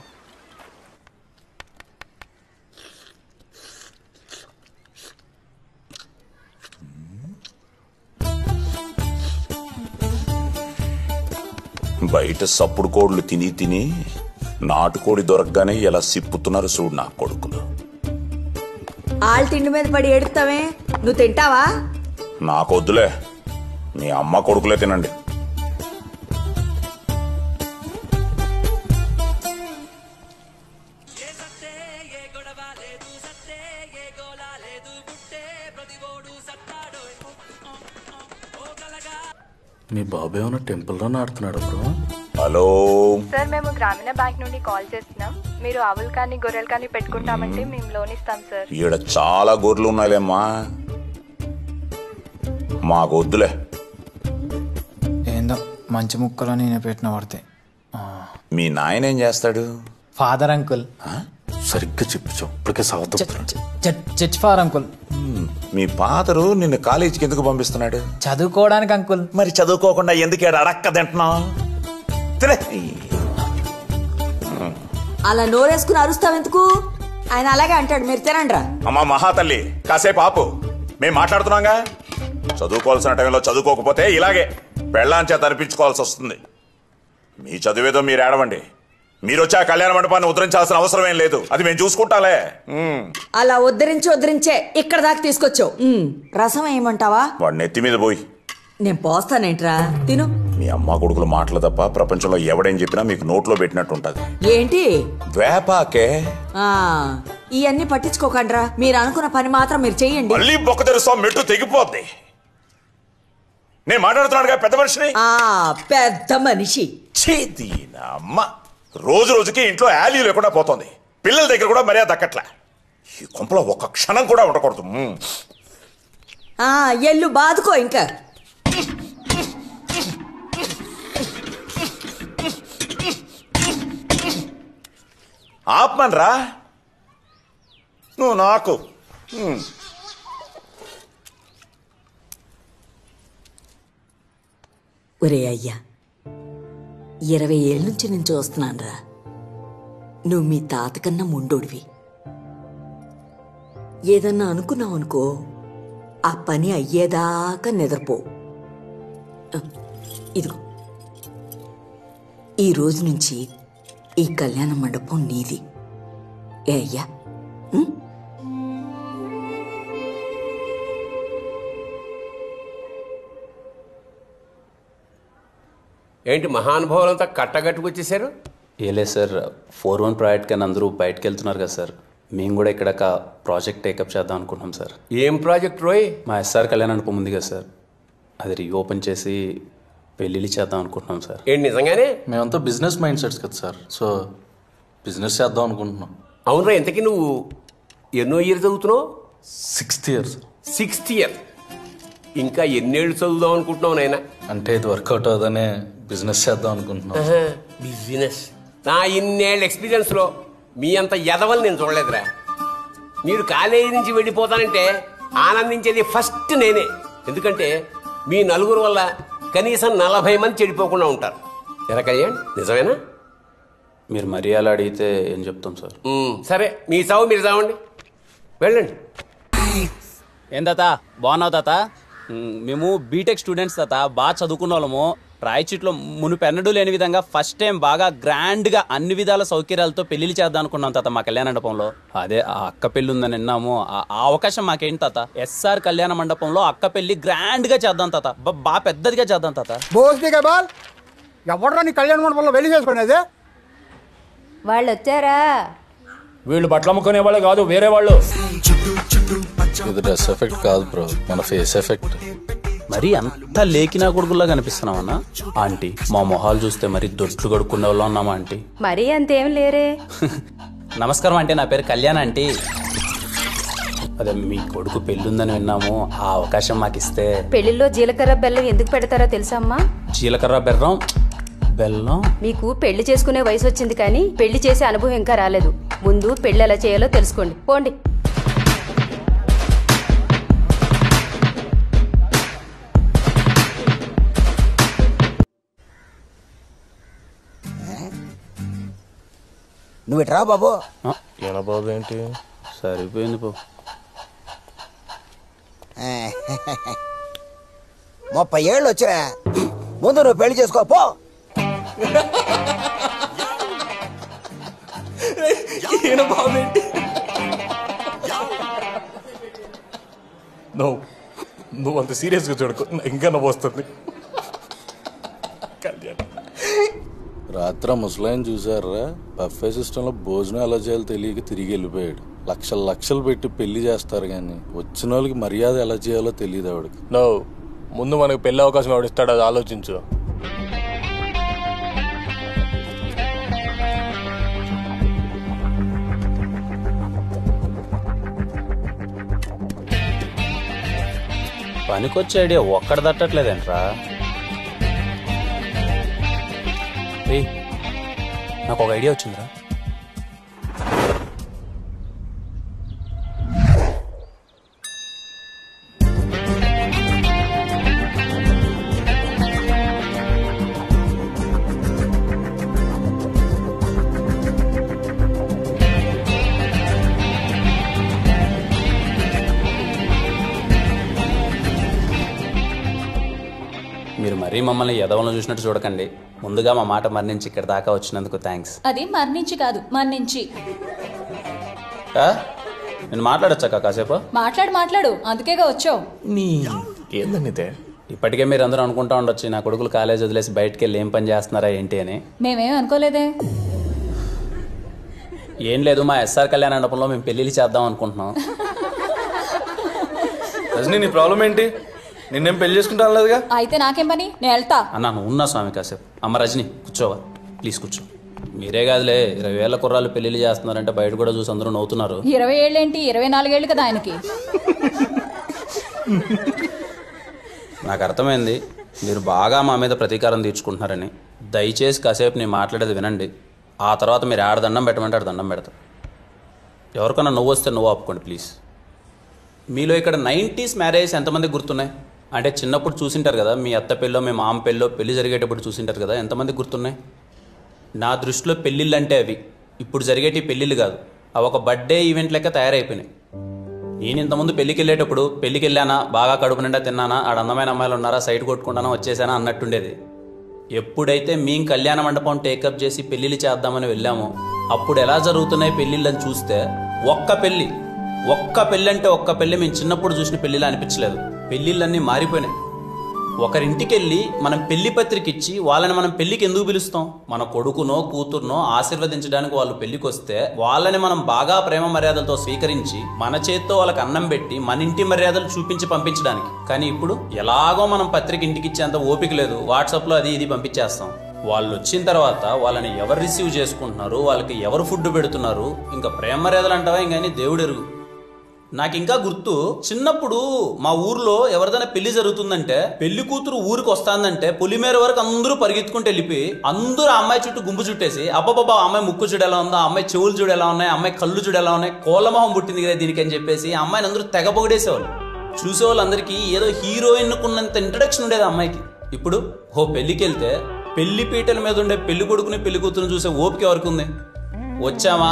బయట సప్పుడు కోళ్ళు తిని తిని నాటుకోడి దొరకగానే ఎలా సిప్పుతున్నారు చూడు నా కొడుకులు. ఆళ్ళ తిండి మీద పడి ఏడుస్తావే, నువ్వు తింటావా? నాకొద్దులే, మీ అమ్మ కొడుకులే తినండి. మీ బాబు ఏమైనా టెంపుల్లో ఆడుతున్నాడు బ్రో? హలో సార్, మేము గ్రామీణ బ్యాంక్ నుండి కాల్ చేస్తున్నాం. మీరు ఆవులు కానీ గొర్రెలు కానీ పెట్టుకుంటామంటే మేము లోన్ ఇస్తాం సార్. ఈడ చాలా గొర్రెలు ఉన్నాయిలేమ్మా, మాకొద్దులే. ఏందో మంచి ముక్కలో నేను పెట్టిన పడితే. మీ నాయన ఏం చేస్తాడు? Father uncle. సరిగ్గా చెప్పించావు, ఇప్పటికే సవతం. Church father uncle. మీ ఫాదరు నిన్ను కాలేజీకి ఎందుకు పంపిస్తున్నాడు? చదువుకోవడానికి అంకుల్. మరి చదువుకోకుండా ఎందుకు అడక్క తింటున్నావు? అలా నోరేసుకుని అరుస్తావెందుకు? ఆయన అలాగే అంటాడు, మీరు తినండ్రా. అమ్మా మహాతల్లి, కాసేపు ఆపు, మేము మాట్లాడుతున్నాగా. చదువుకోవాల్సిన టైంలో చదువుకోకపోతే ఇలాగే పెళ్ళాంచే తరిపించుకోవాల్సి వస్తుంది. మీ చదివేదో మీరు ఏడవండి. మీరు వచ్చి ఆ కళ్యాణ మండపాన్ని ఉద్ధరించాల్సిన అవసరం ఏం లేదు, అది మేము చూసుకుంటాలే. అలా ఉద్ధరించే ఇక్కడ దాకా తీసుకొచ్చావు. రసం ఏమంటావా? వాడు నెత్తి మీద పోయి. నేను పోస్తానేంట్రా, తిను. మీ అమ్మ కొడుకులు మాటలు తప్ప ప్రపంచంలో ఎవడేం చెప్పినా మీకు నోట్లో పెట్టినట్టు ఉంటది. ఏంటి వేపాకే? ఇవన్నీ పట్టించుకోకండ్రా, మీరు అనుకున్న పని మాత్రం మీరు చెయ్యండి. మళ్ళీ బొక్క తెరుస్తాం, మెట్టు తెగిపోద్ది. నేను మాట్లాడుతున్నాడుగా పెద్ద మనిషిని. పెద్ద మనిషి అమ్మ రోజు రోజుకి ఇంట్లో యాలీ లేకుండా పోతుంది. పిల్లల దగ్గర కూడా మర్యాద దక్కట్లా. ఈ కొంపలో ఒక్క క్షణం కూడా ఉండకూడదు. ఎల్లు బాదుకో ఇంకా. ఆపమనరా నువ్వు నాకు. ఒరే అయ్యా, 20 ఏళ్ళ నుంచి నేను చూస్తున్నానురా. నువ్వు మీ తాత కన్నా ముండోడివి. ఏదన్నా అనుకున్నావు అనుకో, ఆ పని అయ్యేదాకా నిద్రపో. ఇదిగో, ఈ రోజు నుంచి ఈ కళ్యాణ మండపం నీది. ఏ అయ్యా? ఏంటి మహానుభావులంతా కట్టగట్టుకొచ్చేసారు? ఏలే సార్, 4-1 ప్రాజెక్ట్ కానీ అందరూ బయటకు వెళ్తున్నారు కదా సార్. మేము కూడా ఇక్కడ ఒక ప్రాజెక్ట్ టేకప్ చేద్దాం అనుకుంటున్నాం సార్. ఏం ప్రాజెక్ట్ రోయ్? మా ఎస్ఆర్ కళ్యాణ మండపం ఉంది కదా సార్, అది రీఓపెన్ చేసి పెళ్ళిళ్ళు చేద్దాం అనుకుంటున్నాం సార్. ఏంటి నిజంగానే? మేమంతా బిజినెస్ మైండ్ సెట్స్ కదా సార్, సో బిజినెస్ చేద్దాం అనుకుంటున్నాం. అవునరా, ఇంతకీ నువ్వు ఎన్నో ఇయర్ చదువుతున్నావు? 6th year. 6th year. ఇంకా ఎన్నేళ్ళు చదువుదాం అనుకుంటున్నావు నాయన? అంటే ఇది వర్కౌట్ అవుదనే బిజినెస్ చేద్దాం అనుకుంటున్నాం. బిజినెస్? నా ఇన్నేళ్ళ ఎక్స్పీరియన్స్లో మీ అంత ఎదవలు నేను చూడలేదురా. మీరు కాలేజీ నుంచి వెళ్ళిపోతానంటే ఆనందించేది ఫస్ట్ నేనే. ఎందుకంటే మీ నలుగురు వల్ల కనీసం 40 మంది చెడిపోకుండా ఉంటారు. ఎలా కళ్యాణ్, నిజమేనా? మీరు మరీ అలా అడిగితే ఏం చెప్తాం సార్. సరే, మీ చావు మీరు చావండి, వెళ్ళండి. ఏం తాత, బాగున్నావు తాత? మేము బీటెక్ స్టూడెంట్స్ తాత, బాగా చదువుకున్న వాళ్ళము. రాయచీట్లో మునుపెన్నడూ లేని విధంగా ఫస్ట్ టైం బాగా గ్రాండ్గా అన్ని విధాల సౌకర్యాలతో పెళ్లిళ్ళు చేద్దాం అనుకున్నాం తాత మా కళ్యాణ మండపంలో. అదే ఆ అక్క పెళ్లి ఉందని విన్నాము. ఆ అవకాశం మాకేంటి తాత? ఎస్ఆర్ కళ్యాణ మండపంలో అక్క పెళ్లి గ్రాండ్గా చేద్దాం తాత, బాగా పెద్దదిగా చేద్దాం తాత. ఎవడరా నీ కళ్యాణ మండపంలో పెళ్లి చేసుకునేది? వాళ్ళు వచ్చారా? వీళ్ళు బట్టలు అమ్ముకునే వాళ్ళు కాదు, వేరే వాళ్ళు. ఇది డ్రెస్ ఎఫెక్ట్ కాదు బ్రో, మన ఫేస్ ఎఫెక్ట్. మరి అంత లేకినా కొడుకుల్లా కనిపిస్తున్నామన్నా? ఆంటీ, మా మొహాలు చూస్తే మరి దొడ్లు కడుక్కునే వాళ్ళు ఉన్నామా ఆంటీ? మరీ అంతేం లేరే. నమస్కారం అంటే, నా పేరు కళ్యాణ్ ఆంటీ. అదే మీ కొడుకు పెళ్ళుందని విన్నాము, ఆ అవకాశం మాకు ఇస్తే. పెళ్లిలో జీలకర్ర బెల్లం ఎందుకు పెడతారో తెలుసమ్మా? జీలకర్ర బెల్లం బెల్లం? మీకు పెళ్లి చేసుకునే వయసు వచ్చింది కానీ పెళ్లి చేసే అనుభవం ఇంకా రాలేదు. ముందు పెళ్లి ఎలా చేయాలో తెలుసుకోండి, పోండి. నువ్వు ఇట్రా బాబు. ఎలా బాబు? ఏంటి సరిపోయింది బాబు. 30 ఏళ్ళు వచ్చినా ముందు నువ్వు పెళ్లి చేసుకో పో. ఈయన బాబేంటి నువ్వు అంత సీరియస్గా చూడకు, ఇంకా నవ్వు వస్తుంది. రాత్రి ముసలాయన చూసారా, బఫే సిస్టంలో భోజనం ఎలా చేయాలో తెలియక తిరిగి వెళ్ళిపోయాడు. లక్షలు పెట్టి పెళ్లి చేస్తారు కానీ వచ్చిన వాళ్ళకి మర్యాద ఎలా చేయాలో తెలియదు ఆవిడకి. ముందు మనకు పెళ్లి అవకాశం ఎవడిస్తాడు అది ఆలోచించు. పనికొచ్చే ఐడియా ఒక్కడ తట్టట్లేదేంట్రా? నాకు ఒక ఐడియా వచ్చిందిరా. మీరు మరీ మమ్మల్ని ఎదవలను చూసినట్టు చూడకండి. ముందుగా మా మాట మరణించి ఇక్కడ దాకా వచ్చినందుకు థ్యాంక్స్. అది మరణించి కాదు, మరణించి. నేను మాట్లాడొచ్చాక కాసేపు? మాట్లాడు, అందుకేగా వచ్చావు. ఏందనితే ఇప్పటికే మీరు అందరూ అనుకుంటా ఉండొచ్చు నా కొడుకులు కాలేజ్ వదిలేసి బయటకు వెళ్ళి ఏం పని చేస్తున్నారా ఏంటి అని. మేమేం అనుకోలేదే. ఏం లేదు, మా ఎస్ఆర్ కళ్యాణ మండపంలో మేము పెళ్లిళ్ళు చేద్దాం అనుకుంటున్నాం. రజనీ, నీ ప్రాబ్లం ఏంటి? నిన్నేం పెళ్లి చేసుకుంటాను లేదుగా. అయితే నాకేం పని, నేను వెళ్తా. అన్నా నువ్వు ఉన్నా స్వామి కాసేపు. అమ్మ రజనీ కూర్చోవా ప్లీజ్, కూర్చో. మీరే కాదులే 20,000 కుర్రాళ్ళు పెళ్లిళ్ళు చేస్తున్నారంటే బయట కూడా చూసి అందరూ నవ్వుతున్నారు. 20 ఏళ్ళేంటి, 24 ఏళ్ళు కదా ఆయనకి. నాకు అర్థమైంది మీరు బాగా మా మీద ప్రతీకారం తీర్చుకుంటున్నారని. దయచేసి కాసేపు నేను మాట్లాడేది వినండి. ఆ తర్వాత మీరు ఆడ దండం పెట్టమంటే ఆడ దండం పెడతా. ఎవరికన్నా నువ్వు వస్తే నువ్వు ఆపుకోండి ప్లీజ్. మీలో ఇక్కడ 90s మ్యారేజ్ ఎంతమంది గుర్తున్నాయి? అంటే చిన్నప్పుడు చూసింటారు కదా, మీ అత్త పెళ్ళో మీ మామ పెళ్ళో పెళ్లి జరిగేటప్పుడు చూసింటారు కదా, ఎంతమంది గుర్తున్నాయి? నా దృష్టిలో పెళ్ళిళ్ళు అంటే అవి ఇప్పుడు జరిగేటి పెళ్ళిళ్ళు కాదు, అవి ఒక బర్త్డే ఈవెంట్ లెక్క తయారైపోయినాయి. నేను ఇంతకుముందు పెళ్ళికి వెళ్ళేటప్పుడు పెళ్ళికి వెళ్ళానా, బాగా కడుపు నిండా తిన్నానా, ఆడ అందమైన అమ్మాయిలు ఉన్నారా, సైట్ కొట్టుకుంటానా, వచ్చేసానా అన్నట్టుండేది. ఎప్పుడైతే మేము కళ్యాణ మండపం టేకప్ చేసి పెళ్ళిళ్ళు చేద్దామని వెళ్ళామో అప్పుడు ఎలా జరుగుతున్నాయి పెళ్ళిళ్ళు అని చూస్తే ఒక్క పెళ్ళి అంటే ఒక్క పెళ్ళి మేము చిన్నప్పుడు చూసిన పెళ్ళిలా అనిపించలేదు. పెళ్ళిళ్ళన్నీ మారిపోయినాయి. ఒకరింటికి వెళ్ళి మనం పెళ్లి పత్రిక ఇచ్చి వాళ్ళని మనం పెళ్లికి ఎందుకు పిలుస్తాం? మన కొడుకునో కూతురునో ఆశీర్వదించడానికి వాళ్ళు పెళ్లికి వస్తే వాళ్ళని మనం బాగా ప్రేమ మర్యాదలతో స్వీకరించి మన చేత్తో వాళ్ళకి అన్నం పెట్టి మన ఇంటి మర్యాదలు చూపించి పంపించడానికి. కానీ ఇప్పుడు ఎలాగో మనం పత్రిక ఇంటికి ఇచ్చేంత ఓపిక లేదు, వాట్సాప్లో అది ఇది పంపించేస్తాం. వాళ్ళు వచ్చిన తర్వాత వాళ్ళని ఎవరు రిసీవ్ చేసుకుంటున్నారు, వాళ్ళకి ఎవరు ఫుడ్ పెడుతున్నారు, ఇంకా ప్రేమ మర్యాదలు అంటావా ఇంకని దేవుడు ఎరుగు. నాకు ఇంకా గుర్తు, చిన్నప్పుడు మా ఊర్లో ఎవరిదైనా పెళ్లి జరుగుతుందంటే పెళ్లి కూతురు ఊరికి వస్తాందంటే పొలిమేర వరకు అందరూ పరిగెత్తుకుంటూ వెళ్ళిపోయి అందరూ ఆ అమ్మాయి చుట్టూ గుంపు చుట్టేసి అబ్బాబాబా అమ్మాయి ముక్కు చూడు ఎలా ఉందో, అమ్మాయి చెవులు చూడు ఎలా ఉన్నాయి, అమ్మాయి కళ్ళు చూడు ఎలా ఉన్నాయి, కోలమొహం పుట్టింది కదా దీనికి అని చెప్పేసి ఆ అమ్మాయిని అందరూ తెగ పొగిడేసేవాళ్ళు. చూసేవాళ్ళందరికీ ఏదో హీరోయిన్ కున్నంత ఇంట్రడక్షన్ ఉండేది ఆ అమ్మాయికి. ఇప్పుడు పెళ్లికి వెళ్తే పెళ్లి పీటల మీద ఉండే పెళ్లి కొడుకుని పెళ్లి కూతురుని చూసే ఓపిక ఎవరికి ఉంది? వచ్చామా,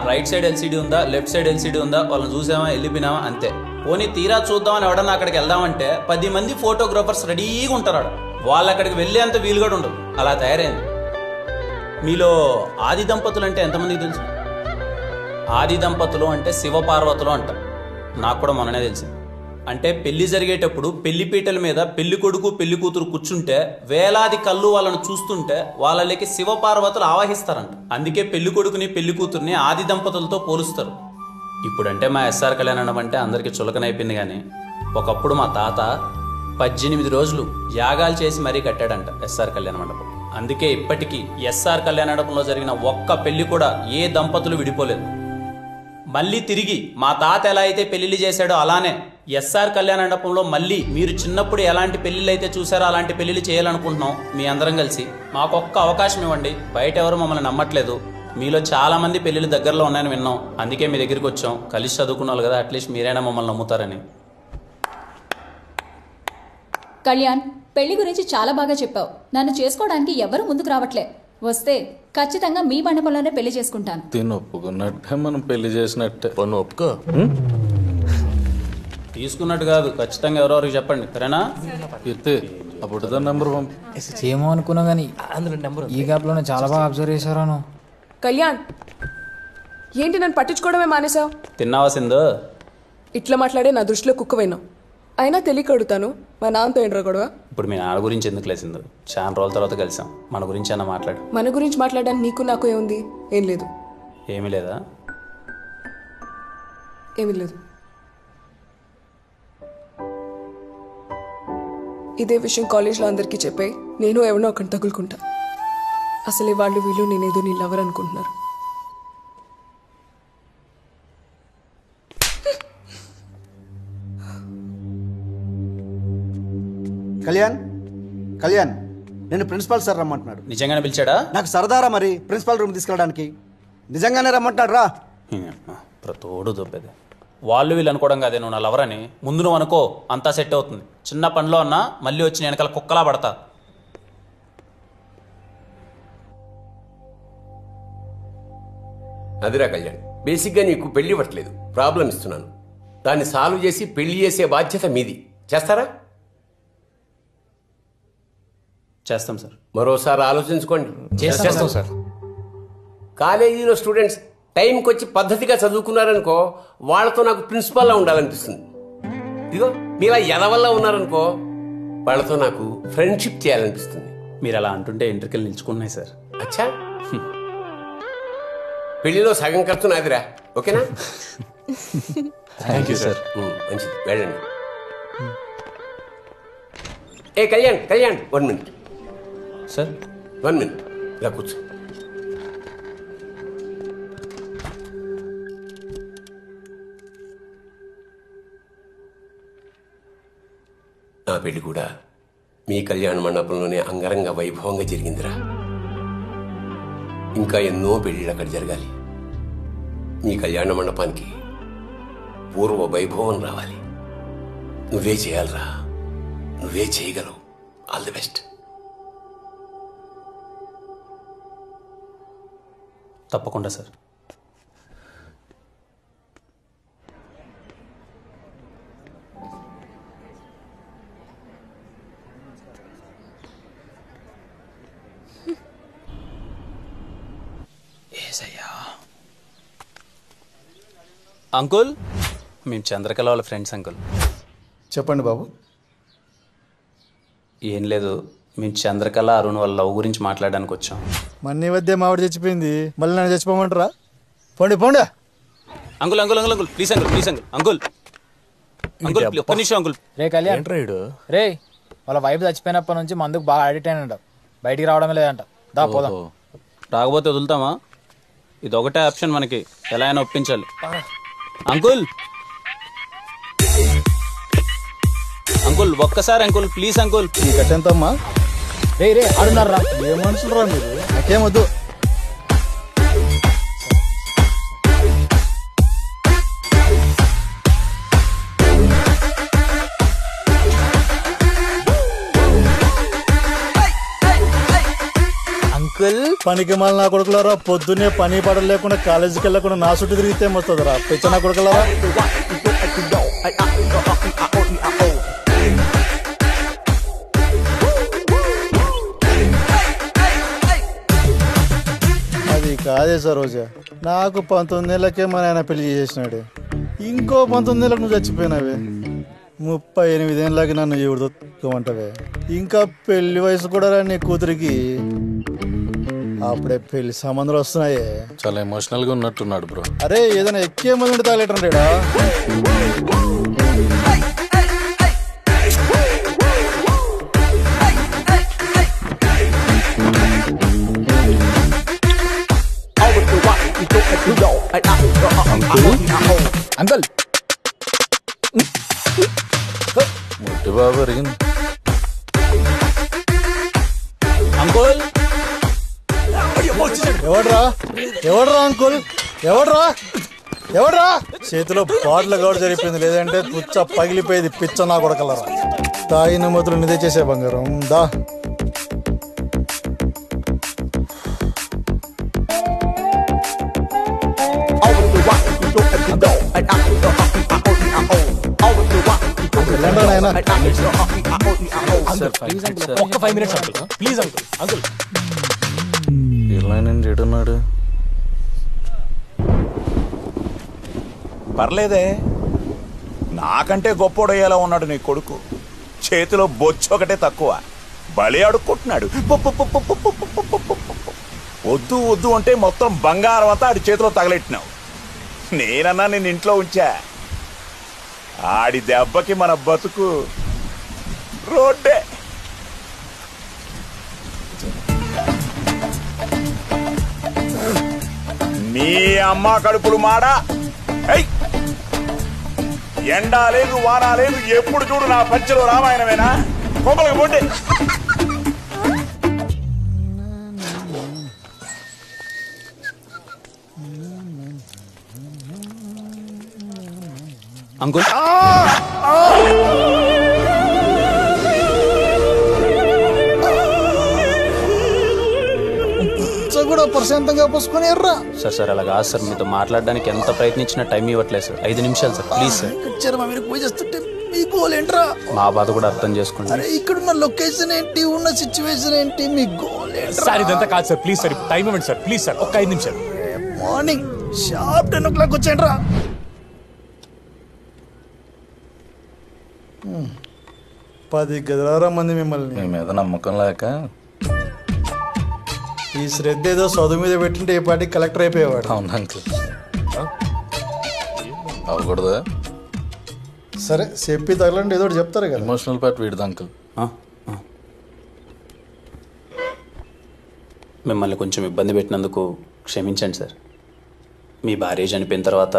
రైట్ సైడ్ ఎల్సీడీ ఉందా, లెఫ్ట్ సైడ్ ఎల్సీడీ ఉందా, వాళ్ళని చూసామా, వెళ్ళిపోయినామా, అంతే. పోనీ తీరా చూద్దామని ఎవడన్నా అక్కడికి వెళ్దామంటే 10 మంది ఫోటోగ్రాఫర్స్ రెడీగా ఉంటారు. వాళ్ళు అక్కడికి వెళ్ళేంత వీలు కూడా ఉండదు, అలా తయారైంది. మీలో ఆది దంపతులు అంటే ఎంతమందికి తెలుసు? ఆది దంపతులు అంటే శివపార్వతులు అంట. నాకు కూడా మొన్ననే తెలిసింది. అంటే పెళ్లి జరిగేటప్పుడు పెళ్లి పీటల మీద పెళ్లి కొడుకు పెళ్లి కూతురు కూర్చుంటే వేలాది కళ్ళు వాళ్ళను చూస్తుంటే వాళ్ళకి శివపార్వతులు ఆవాహిస్తారంట. అందుకే పెళ్లి కొడుకుని పెళ్లి కూతుర్ని ఆది దంపతులతో పోలుస్తారు. ఇప్పుడంటే మా ఎస్ఆర్ కళ్యాణం అంటే అందరికీ చులకనైపోయింది. కానీ ఒకప్పుడు మా తాత 18 రోజులు యాగాలు చేసి మరీ కట్టాడంట ఎస్ఆర్ కళ్యాణ మండపం. అందుకే ఇప్పటికీ ఎస్ఆర్ కళ్యాణ మండపంలో జరిగిన ఒక్క పెళ్లి కూడా ఏ దంపతులు విడిపోలేదు. మళ్ళీ తిరిగి మా తాత ఎలా అయితే పెళ్లిళ్ళు చేశాడో అలానే ఎస్ఆర్ కళ్యాణ మండపంలో మళ్ళీ మీరు చిన్నప్పుడు ఎలాంటి పెళ్లిళ్ళు అయితే చూసారో అలాంటి పెళ్లిళ్ళు చేయాలనుకుంటున్నాం. మీ అందరం కలిసి మాకొక్క అవకాశం ఇవ్వండి. బయట ఎవరు మమ్మల్ని నమ్మట్లేదు. మీలో చాలా మంది పెళ్లిళ్ళు దగ్గరలో ఉన్నాయని విన్నాం. అందుకే మీ దగ్గరికి వచ్చాం. కలిసి చదువుకున్నాను కదా, అట్లీస్ట్ మీరైనా మమ్మల్ని నమ్ముతారని. కళ్యాణ్, పెళ్లి గురించి చాలా బాగా చెప్పావు. నన్ను చేసుకోవడానికి ఎవరు ముందుకు రావట్లే. వస్తే ఖచ్చితంగా మీ మండపంలోనే పెళ్లి చేసుకుంటాను. తిని ఒప్పుకున్నట్టే మనం పెళ్లి చేసినట్టే. ఒప్పుకో. తీసుకున్నట్టు కాదు, ఖచ్చితంగా ఎవరెవరికి చెప్పండి, సరేనా? ఎత్తే అప్పుడు నెంబర్ ఏమో అనుకున్నా కానీ ఈ గ్యాప్లోనే చాలా బాగా అబ్జర్వ్ చేశారాను. కళ్యాణ్, ఏంటి నన్ను పట్టించుకోవడమే మానేశావు? తిన్నావా సింధు? ఇట్లా మాట్లాడే నా దృష్టిలో కుక్కవైనావు. అయినా తెలియక అడుగుతాను, మా నాన్నతో ఏంట్రా గొడవ? ఇప్పుడు మీ నాన్న గురించి ఎందుకు లేసిందో, చాలా రోజుల తర్వాత కలిసాం, మన గురించి అన్న మాట్లాడు. మన గురించి మాట్లాడడానికి నీకు నాకు ఏముంది? ఏం లేదు. ఏమీ లేదా? ఏమీ లేదు. ఇదే విషయం కాలేజ్లో అందరికీ చెప్పే నేను ఎవరినో ఒకటి తగులుకుంటా. అసలే వాళ్ళు వీళ్ళు నేనేదో నీ లవర్ అనుకుంటున్నారు. కళ్యాణ్ కళ్యాణ్ నేను ప్రిన్సిపాల్ సార్ రమ్మంటున్నాడు. నిజంగానే పిలిచాడా? నాకు సరదారా మరి ప్రిన్సిపాల్ రూమ్ తీసుకెళ్ళడానికి. నిజంగానే రమ్మంటాడు రా. తోడు దొబ్బేది. వాళ్ళు వీళ్ళు అనుకోవడం కాదే నువ్వు నా లవర్ అని. ముందు నువ్వు అనుకో, అంతా సెట్ అవుతుంది. చిన్న పనిలో అన్నా మళ్ళీ వచ్చి నేను వెనకాల కుక్కలా పడతా. అదిరా కళ్యాణ్, బేసిక్గా నీకు పెళ్లి ఇవ్వట్లేదు, ప్రాబ్లం ఇస్తున్నాను. దాన్ని సాల్వ్ చేసి పెళ్లి చేసే బాధ్యత మీది. చేస్తారా? చేస్తాం సార్. మరోసారి ఆలోచించుకోండి. చేస్తాం సార్. కాలేజీలో స్టూడెంట్స్ టైంకి వచ్చి పద్ధతిగా చదువుకున్నారనుకో, వాళ్ళతో నాకు ప్రిన్సిపాల్లా ఉండాలనిపిస్తుంది. ఇదిగో మీలా ఎదవల్లా ఉన్నారనుకో, వాళ్ళతో నాకు ఫ్రెండ్షిప్ చేయాలనిపిస్తుంది. మీరు అలా అంటుంటే ఎంట్రికలు నిల్చుకున్నాయి సార్. అచ్చా, పెళ్లిలో సగం ఖర్చు నాదిరా, ఓకేనా? Thank you sir. మంచిది, వెళ్ళండి. ఏ Kalyan Kalyan 1 minute sir. 1 minute ఇలా కూర్చో. నా పెళ్లి కూడా మీ కళ్యాణ మండపంలోనే అంగరంగ వైభవంగా జరిగిందిరా. ఇంకా ఎన్నో పెళ్లిళ్ళు అక్కడ జరగాలి. మీ కళ్యాణ మండపానికి పూర్వ వైభవం రావాలి. నువ్వే చేయాలరా, నువ్వే చేయగలవు. All the best. తప్పకుండా సార్. అంకుల్, మేము చంద్రకళ వాళ్ళ ఫ్రెండ్స్ అంకుల్. చెప్పండి బాబు. ఏం లేదు, మేము చంద్రకళ అరుణ్ వాళ్ళ లవ్ గురించి మాట్లాడడానికి వచ్చాం. మన్నీ వద్దే మావిడ చచ్చిపోయింది, మళ్ళీ నన్ను చచ్చిపోమంటారా? పోండి పోండి. Uncle uncle uncle uncle please uncle, please uncle uncle uncle ఒక్క నిమిషం అంకుల్. రే కళ్యాణ్, రే వాళ్ళ వైఫ్ చచ్చిపోయినప్పటి నుంచి మందుకు బాగా అడిక్ట్ అయినంట, బయటికి రావడమే లేదంట. దా పోదాం. రాకపోతే వదులుతామా? ఇది ఒకటే ఆప్షన్ మనకి, ఎలా అయినా ఒప్పించాలి. అంకుల్ అంకుల్ ఒక్కసారి అంకుల్, ప్లీజ్ అంకుల్. ఈ కట్టెంతమ్మా? రే రే ఆడున్నారా? ఏ మనుషులు రా మీరు, నాకేమొద్దు. అంకుల్ పనికి మళ్ళీ నా కొడుకులారా, పొద్దున్నే పని పడలు లేకుండా కాలేజీకి వెళ్ళకుండా నా చుట్టూ తిరిగితే ఏమొస్తుందిరా పెచ్చ నా కొడుకులారా. అది కాదే సరోజా, నాకు 19 ఏళ్ళకే మా నాయన పెళ్లి చేసినాడు. ఇంకో 19 ఏళ్ళకి నువ్వు చచ్చిపోయినావే. 38 ఏళ్ళకి నన్ను ఎవరిదోమంటావే. ఇంకా పెళ్లి వయసు కూడా నీ కూతురికి. అప్పుడే పెళ్లి సంబంధాలు వస్తున్నాయే. చాలా ఎమోషనల్ గా ఉన్నట్టున్నాడు బ్రో. అరే ఏదైనా ఎక్కే మంది తాగలేటంటాడా? అంకుల్ ముట్టి బాబు అరిగింది. అంకుల్ ఎవడ్రా ఎవడ్రా అంకుల్, ఎవడ్రా ఎవడ్రా? చేతిలో బాటిల్ కూడా జరిగిపోయింది, లేదంటే పుచ్చ పగిలిపోయేది. పిచ్చ నా కొడకలరా. తాగిన మొదలు నిదే చేసే బంగారం దా. ముట్టి బాబు అరిగింది. ఓకేనా? ఒక్క 5 minutes uncle please uncle uncle. ఇలా నేను ఏడున్నాడు. పర్లేదే, నాకంటే గొప్పోడయ్యేలా ఉన్నాడు నీ కొడుకు. చేతిలో బొచ్చు ఒకటే తక్కువ, బలి అడుక్కుంటున్నాడు. వద్దు వద్దు అంటే మొత్తం బంగారం అంతా ఆడి చేతిలో తగలెట్టినావు. నేనన్నా నేను ఇంట్లో ఉంచా. ఆడి దెబ్బకి మన బతుకు రోడ్డే. నీ అమ్మ కడుపులు మాడా. ఎండా లేదు వానా లేదు, ఎప్పుడు చూడు నా పంచలో రామాయణమేనా? కోపలకి పోండి. అంకుల్ కూడా ప్రశాంతంగా పోసుకొని ఎర్రా. సార్ అలా కాదు సార్, మీతో మాట్లాడడానికి ఎంత ప్రయత్నించినా టైం ఇవ్వట్లేదు సార్. 5 నిమిషాలు సార్, ప్లీజ్ సార్. మీరు పూజ చేస్తుంటే మీ గోల్ ఏంట్రా? మా బాధ కూడా అర్థం చేసుకోండి. అరే ఇక్కడున్న లొకేషన్ ఏంటి, ఉన్న సిచ్యువేషన్ ఏంటి, మీ గోల్ ఏంట్రా? సార్ ఇదంతా కాదు సార్, ప్లీజ్ సార్ టైం ఇవ్వండి సార్, ప్లీజ్ సార్. ఒక్క 5 నిమిషాలు. Morning sharp 10 o'clock వచ్చేయండిరా. 10 గదిలారా మంది మిమ్మల్ని. మీ మీద నమ్మకం లేక ఈ శ్రద్ధ ఏదో చదువు మీద పెట్టింటే ఏ పాటికి కలెక్టర్ అయిపోయేవాడు. అవును అంకుల్. అవ్వకూడదా? సరే చెప్పి తగలండి, ఏదో చెప్తారు కదా. ఎమోషనల్ పార్ట్ వీడిది అంకుల్. మిమ్మల్ని కొంచెం ఇబ్బంది పెట్టినందుకు క్షమించండి సార్. మీ భార్య చనిపోయిన తర్వాత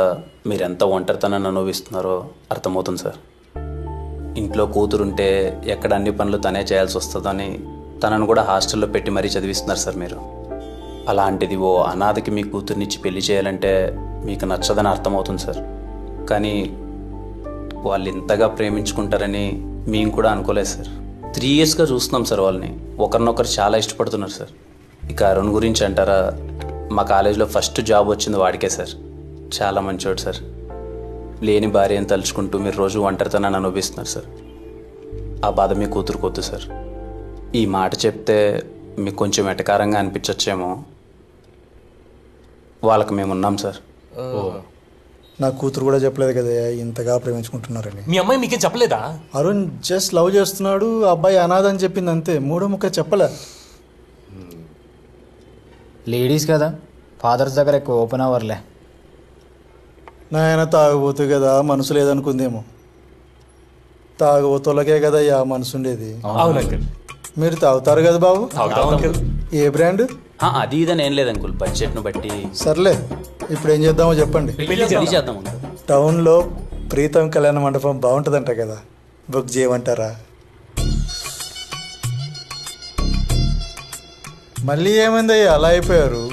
మీరు ఎంత ఒంటరితనాన్ని అనుభవిస్తున్నారో అర్థమవుతుంది సార్. ఇంట్లో కూతురుంటే ఎక్కడ అన్ని పనులు తనే చేయాల్సి వస్తుందని తనను కూడా హాస్టల్లో పెట్టి మరీ చదివిస్తున్నారు సార్ మీరు. అలాంటిది ఓ అనాథకి మీ కూతుర్నిచ్చి పెళ్లి చేయాలంటే మీకు నచ్చదని అర్థమవుతుంది సార్. కానీ వాళ్ళు ఇంతగా ప్రేమించుకుంటారని మేము కూడా అనుకోలేదు సార్. 3 yearsగా చూస్తున్నాం సార్ వాళ్ళని. ఒకరినొకరు చాలా ఇష్టపడుతున్నారు సార్. ఇక అరుణ్ గురించి అంటారా, మా కాలేజీలో ఫస్ట్ జాబ్ వచ్చింది వాడికే సార్. చాలా మంచివాడు సార్. లేని భార్యను తలుచుకుంటూ మీరు రోజు ఒంటరితనాన్ని అనుభవిస్తున్నారు సార్. ఆ బాధ మీ కూతురుకొద్దు సార్. ఈ మాట చెప్తే మీకు కొంచెం ఎటకారంగా అనిపించచ్చేమో, వాళ్ళకి మేమున్నాం సార్. నా కూతురు కూడా చెప్పలేదు కదా ఇంతగా ప్రేమించుకుంటున్నారని. మీ అమ్మాయి మీకేం చెప్పలేదా? అరుణ్ జస్ట్ లవ్ చేస్తున్నాడు, అబ్బాయి అనాథ అని చెప్పింది అంతే. 3 ముక్క చెప్పలే. లేడీస్ కదా, ఫాదర్స్ దగ్గర ఎక్కువ ఓపెన్ అవర్లే. నాయన తాగబోతు కదా, మనసు లేదనుకుందేమో. తాగబోతులకే కదా యా మనసు ఉండేది. మీరు తాగుతారు కదా బాబు? ఏ బ్రాండ్? అది ఇదని ఏం లేదు అంకుల్, బడ్జెట్ను బట్టి. సర్లే, ఇప్పుడు ఏం చేద్దామో చెప్పండి. చేద్దాం. టౌన్లో ప్రీతం కళ్యాణ మండపం బాగుంటుందంట కదా, బుక్ చేయమంటారా? మళ్ళీ ఏమైందయ్యా అలా అయిపోయారు?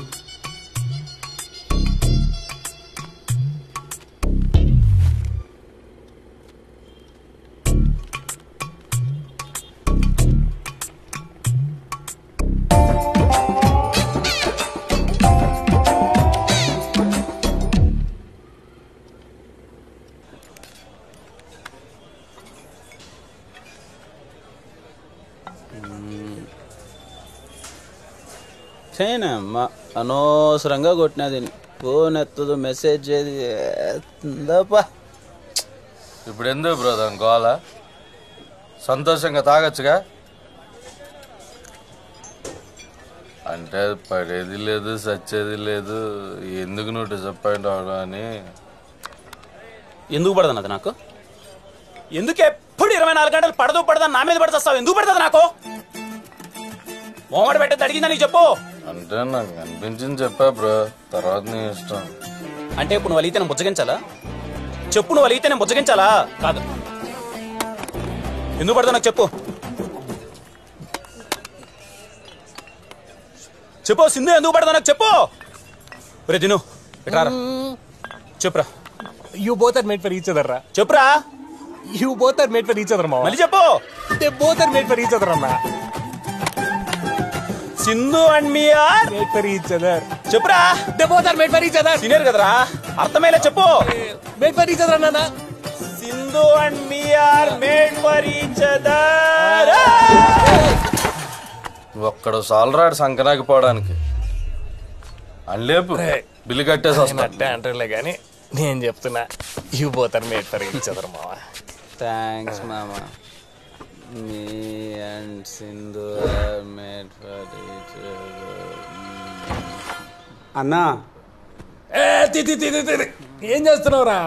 చేయనమ్మా అనవసరంగా కొట్టినది. ఫోన్ ఎత్తదు, మెసేజ్ చేది. ఇప్పుడు ఎందుకు బ్రదర్ గోల? సంతోషంగా తాగొచ్చుగా. అంటే పడేది లేదు, సచ్చేది లేదు, ఎందుకు నువ్వు డిసప్పాయింట్ అవడం అని. ఎందుకు పడదు అది నాకు? ఎందుకు ఎప్పుడు 24 గంటలు పడదని నా మీద పడుతావు? ఎందుకు పడుతుంది నాకు? మోమడ పెట్టేది అడిగిందా నీకు చెప్పు. అంటే నాకు అనిపించింది చెప్పా బ్రో, తర్వాత నీ ఇష్టం. అంటే ఇప్పుడు నువ్వు అలిగితే నేను బుజ్జగించాలా? చెప్పు, నువ్వు అలిగితే నేను బుజ్జగించాలా? కాదు. ఎందుకు పడతా నాకు చెప్పు. చెప్పు సింధు, ఎందుకు పడతా నాకు చెప్పు. రే తిను ఎట్రారా, చెప్పురా. You both are made for each other రా. చెప్పురా. You both are made for each other మా. మళ్ళీ చెప్పు. They both are made for each other అమ్మా. Sindhu and me are made for each other. చెప్పురా. They both are made for each other. Senior కదరా, అర్థమయ్యేలా చెప్పు. మేడ్ ఫర్ ఈచ్ అదర్ అన్నా. Sindhu Sindhu and me are made for each other. ఒక్కడు సాలరాడు సంకరాకి పోవడానికి అల్లేపు bill కట్టేసి వస్తా అంటారులే కానీ నేను చెప్తున్నా ఇవి పోతారు మేడ్ ఫర్ ఈచ్ అదర్ మావా. థ్యాంక్స్ మామా. Me and Sindhu are made for each other. అన్నా ఏం చేస్తున్నావురా?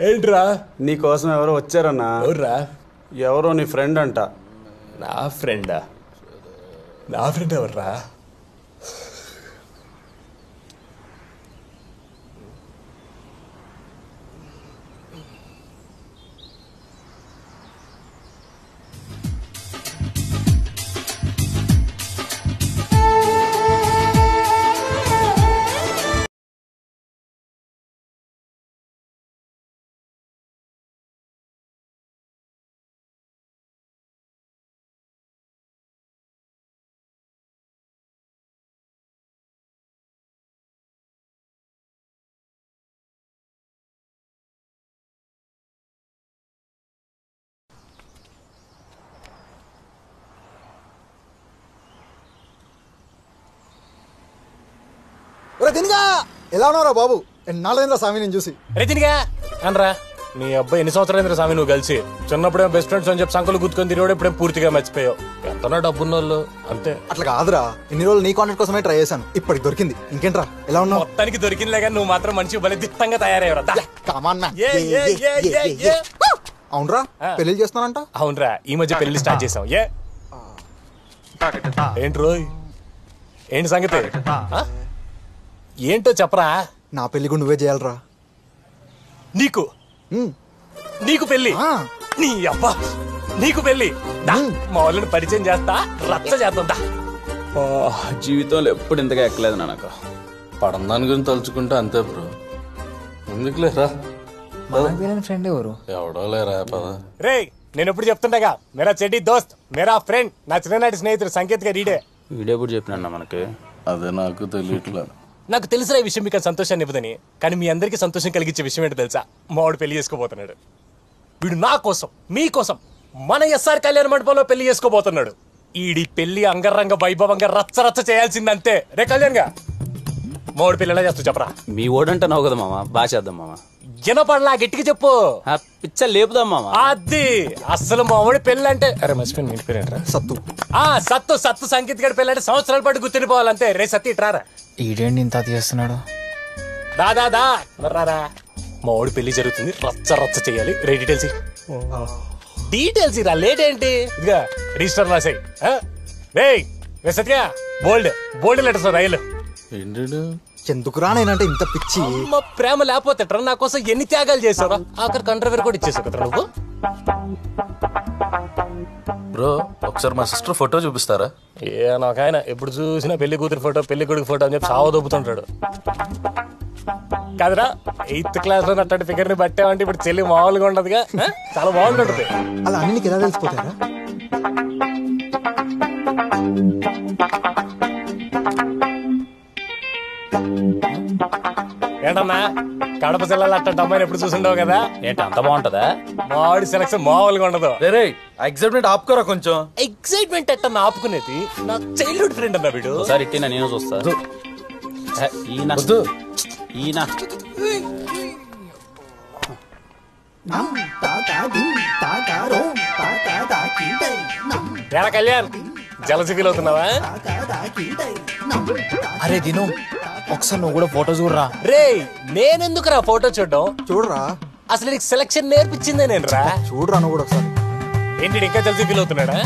ఏంట్రా? నీకోసం ఎవరో వచ్చారన్నా. ఎవర్రా? ఎవరో నీ ఫ్రెండ్ అంట. నా ఫ్రెండా? నా ఫ్రెండ్ ఎవర్రా? తినిగా ఎలా ఉన్నారా బాబు? ఎన్నాళ్ళైందా స్వామి నేను చూసి. తినిగా అనరా నీ అబ్బాయి ఎన్ని సంవత్సరాలు స్వామి నువ్వు కలిసి? చిన్నప్పుడే బెస్ట్ ఫ్రెండ్స్ అని చెప్పి సంకలు గుర్తుకొని తిరిగి ఇప్పుడే పూర్తిగా మర్చిపోయావు. ఎంతనా డబ్బున్న వాళ్ళు అంతే. అట్లా కాదురా, ఇన్ని రోజులు నీ కాంటాక్ట్ కోసమే ట్రై చేశాను, ఇప్పటికి దొరికింది. ఇంకేంట్రా ఎలా ఉన్నావు? మొత్తానికి దొరికిందిలే కానీ నువ్వు మాత్రం మంచి బలి దిట్టంగా తయారయ్యారా. అవునరా పెళ్లి చేస్తున్నానంట. అవునరా ఈ మధ్య పెళ్లి స్టార్ట్ చేసాం. ఏంటి రోయ్ ఏంటి సంగతి? ఏంటో చెప్పరా. నా పెళ్లి కూడా నువ్వే చేయాలరా. నీకు నీకు పెళ్లి? నీ అబ్బా నీకు పెళ్లి? మా వాళ్ళని పరిచయం చేస్తా, రచ్చ చేద్దాం. జీవితంలో ఎప్పుడు ఇంతగా ఎక్కలేదు నాకు. పడందాని గురించి తలుచుకుంటే అంతే బ్రో. ఎందుకులేరా ఫ్రెండ్ ఎవరు? ఎవడో లేరా పద. రే నేను ఎప్పుడు చెప్తుండగా మేరా చెడ్డి దోస్త్ మేరా ఫ్రెండ్ నా చిన్ననాటి స్నేహితుడు సంకేత్ గారు ఈడే. వీడెప్పుడు చెప్పినా మనకి? అదే నాకు తెలియట్లేదు. నాకు తెలిసిన ఈ విషయం మీకు సంతోషాన్ని ఇవ్వదని, కానీ మీ అందరికీ సంతోషం కలిగించే విషయం ఏంటో తెలుసా? మావాడు పెళ్లి చేసుకోబోతున్నాడు. వీడు నా కోసం మీకోసం మన ఎస్ఆర్ కళ్యాణ మండపంలో పెళ్లి చేసుకోబోతున్నాడు. ఈడి పెళ్లి అంగరంగ వైభవంగా రచ్చ రచ్చ చేయాల్సిందంతే. రే కళ్యాణ్ గా మావాడు పెళ్లి ఎలా చేస్తూ చెప్పరా? మీ ఓడంటున్నావు కదా మామ, బాగా చేద్దాం మామ. జనపడలా గట్టిగా చెప్పు. పిచ్చ లేపుదాం మామ. అది అసలు మావాడి పెళ్ళి అంటే అరే మర్చిపోయిన ఇంటి పేరు సత్తు. సత్తు సత్తు సంకేత్ గడి పెళ్ళి అంటే సంవత్సరాల పాటు గుర్తుండిపోవాలంతే. రే సత్తి ఇట్రారా. ఈడేంటి ఇంత చేస్తున్నాడు? దాదా రారా. మా వాడు పెళ్లి జరుగుతుంది, రచ్చ రచ్చ చేయాలి. రే డీటెయిల్స్ డీటెయిల్స్ ఇరా. లేట్ ఏంటి? ఇదిగా రిజిస్టర్ రాసాయి. రే సత్య బోల్డ్ బోల్డ్ లెటర్స్ రైలు. ఎందుకు రానంటే ఇంత పిచ్చి? మా ప్రేమ లేకపోతే నా కోసం ఎన్ని త్యాగాలు చేసావురా. ఆఖరి కంట్రవేర్ కూడా ఇచ్చేసావు కదా నువ్వు. బ్రో ఒకసారి మా సిస్టర్ ఫోటో చూపిస్తారా? నాకు ఆయన ఎప్పుడు చూసినా పెళ్లి కూతురు ఫోటో పెళ్లి కొడుకు ఫోటో అని చెప్పి సావ దొబ్బుతుంటాడు. కాదురా 8th క్లాస్ లో అట్లాంటి ఫిగర్ ని పట్టామంటే ఇప్పుడు చెల్లి మామూలుగా ఉండదుగా. చాలా బాగుంటుంది. అలా అన్ని నీకు ఎలా తెలిసిపోతారా? ఏంటన్నా కడప జిల్లాలో అట్లాంటి అమ్మాయిని ఎప్పుడు చూసిండవు కదా? ఏంటి అంత బాగుంటదా? మావాడి సెలక్షన్ మామూలుగా ఉండదు. ఎక్సైట్మెంట్ ఆపుకోరా కొంచెం. ఎక్సైట్మెంట్ ఎట్ట ఆపుకునేది? నా చైల్డ్హుడ్ ఫ్రెండ్ అన్నా వీడు. ఒకసారి ఇట్టినా నేను చూస్తా. ఈయన ఎలా కళ్యాణ్ జలసి ఫీల్ అవుతున్నావా? అరే దిను ఒకసారి నువ్వు కూడా ఫోటో చూడరా. రే నేనెందుకురా ఫోటో చూడడం? చూడరా అసలు నీకు సెలక్షన్ నేర్పించిందే నేను రా. చూడరా నువ్వు కూడా ఒకసారి. ఏంటి ఇంకా జలసి ఫీల్ అవుతున్నాడా?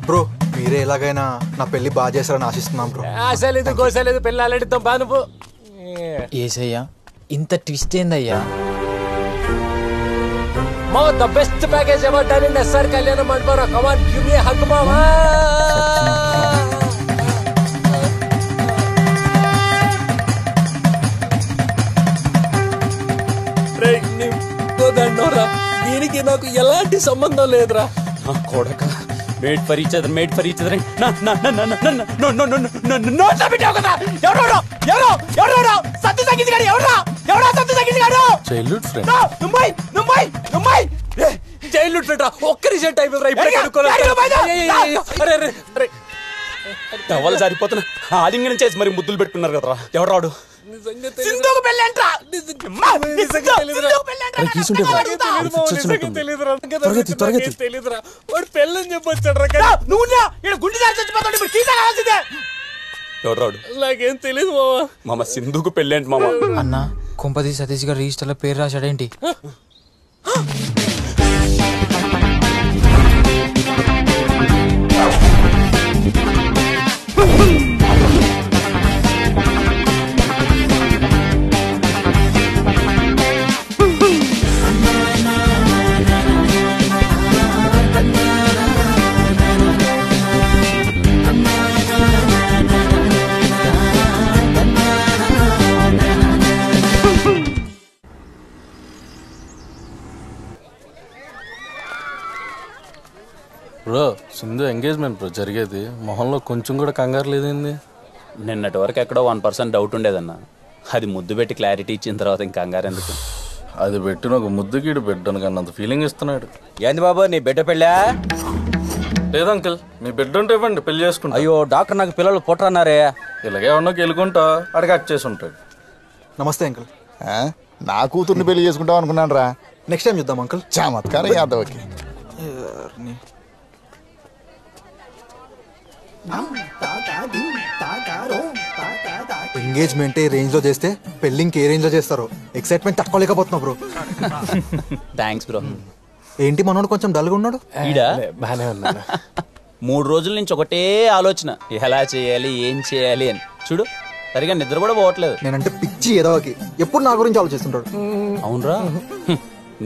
బ్రో మీరే ఎలాగైనా నా పెళ్లి బాగా చేస్తారని ఆశిస్తున్నాం బ్రో. ఆశలేదు గోసలేదు పెళ్లి అల్లడిద్దాం బా. నువ్వు ఏసయ్యా ఇంత ట్విస్ట్ ఏందయ్యా? మా the best package ever done in SR కళ్యాణ మండపం. Come on give me a hug మామా. రే నిన్నోరా దీనికి నాకు ఎలాంటి సంబంధం లేదురా. కొడక made for each other made for each other. Satya Sangeet గారు ఎవరా? ఎవరా సత్య సంగీత్ గారు? చైల్డ్హుడ్ ఫ్రెండ్ చైల్డ్హుడ్ ఫ్రెండ్ రా. ఒక్క నిమిషం టైం టవల్ సరిపోతున్నా ఆలింగనం చేసి మరి ముద్దులు పెట్టుకున్నారు కదరా. ఎవడు రాడు? పెళ్ళని చెప్పొచ్చాడు. ఎవడు రాడు? నాకేం తెలియదు మామ సింధుకు పెళ్ళేంటి మామ? అన్న కుంపతి సతీష్ గారు రిజిస్టర్లో పేరు రాశాడేంటి? బ్రో సింధు ఎంగేజ్మెంట్ బ్రో జరిగేది. మొహంలో కొంచెం కూడా కంగారు లేదండి. నిన్నటి వరకు ఎక్కడో 1% డౌట్ ఉండేదన్న. అది ముద్దు పెట్టి క్లారిటీ ఇచ్చిన తర్వాత ఇంకా కంగారు ఎందుకు? అది పెట్టిన ఒక ముద్దుగీడు బిడ్డను కన్నా అంత ఫీలింగ్ ఇస్తున్నాడు. ఏంది బాబు నీ బిడ్డ పెళ్ళా? లేదు అంకుల్, మీ బిడ్డ ఉంటే ఇవ్వండి, పెళ్లి చేసుకుంటా. అయ్యో డాక్టర్ నాకు పిల్లలు పుట్టరన్నారే. ఇలాగే ఉన్నా గెలుకుంటా అడిగి అట్ చేసి ఉంటాడు. నమస్తే అంకుల్. నా కూతుర్ని పెళ్లి చేసుకుంటాం అనుకున్నాను రా. నెక్స్ట్ టైం చూద్దాం అంకుల్. చమత్కారం యాదవ్కి. ఎంగేజ్మెంట్ ఏ రేంజ్ లో చేస్తే పెళ్లి ఇంకే రేంజ్ లో చేస్తారో ఎక్సైట్మెంట్ తట్టుకోలేకపోతున్నా బ్రో. Thanks bro. ఏంటి మనోడు కొంచెం డల్గా ఉన్నాడు? బానే ఉన్నాను. 3 రోజుల నుంచి ఒకటే ఆలోచన, ఎలా చేయాలి ఏం చేయాలి అని. చూడు సరిగా నిద్ర కూడా పోవట్లేదు. నేనంటే పిచ్చి ఎదవకి ఎప్పుడు నా గురించి ఆలోచిస్తుంటాడు. అవునరా,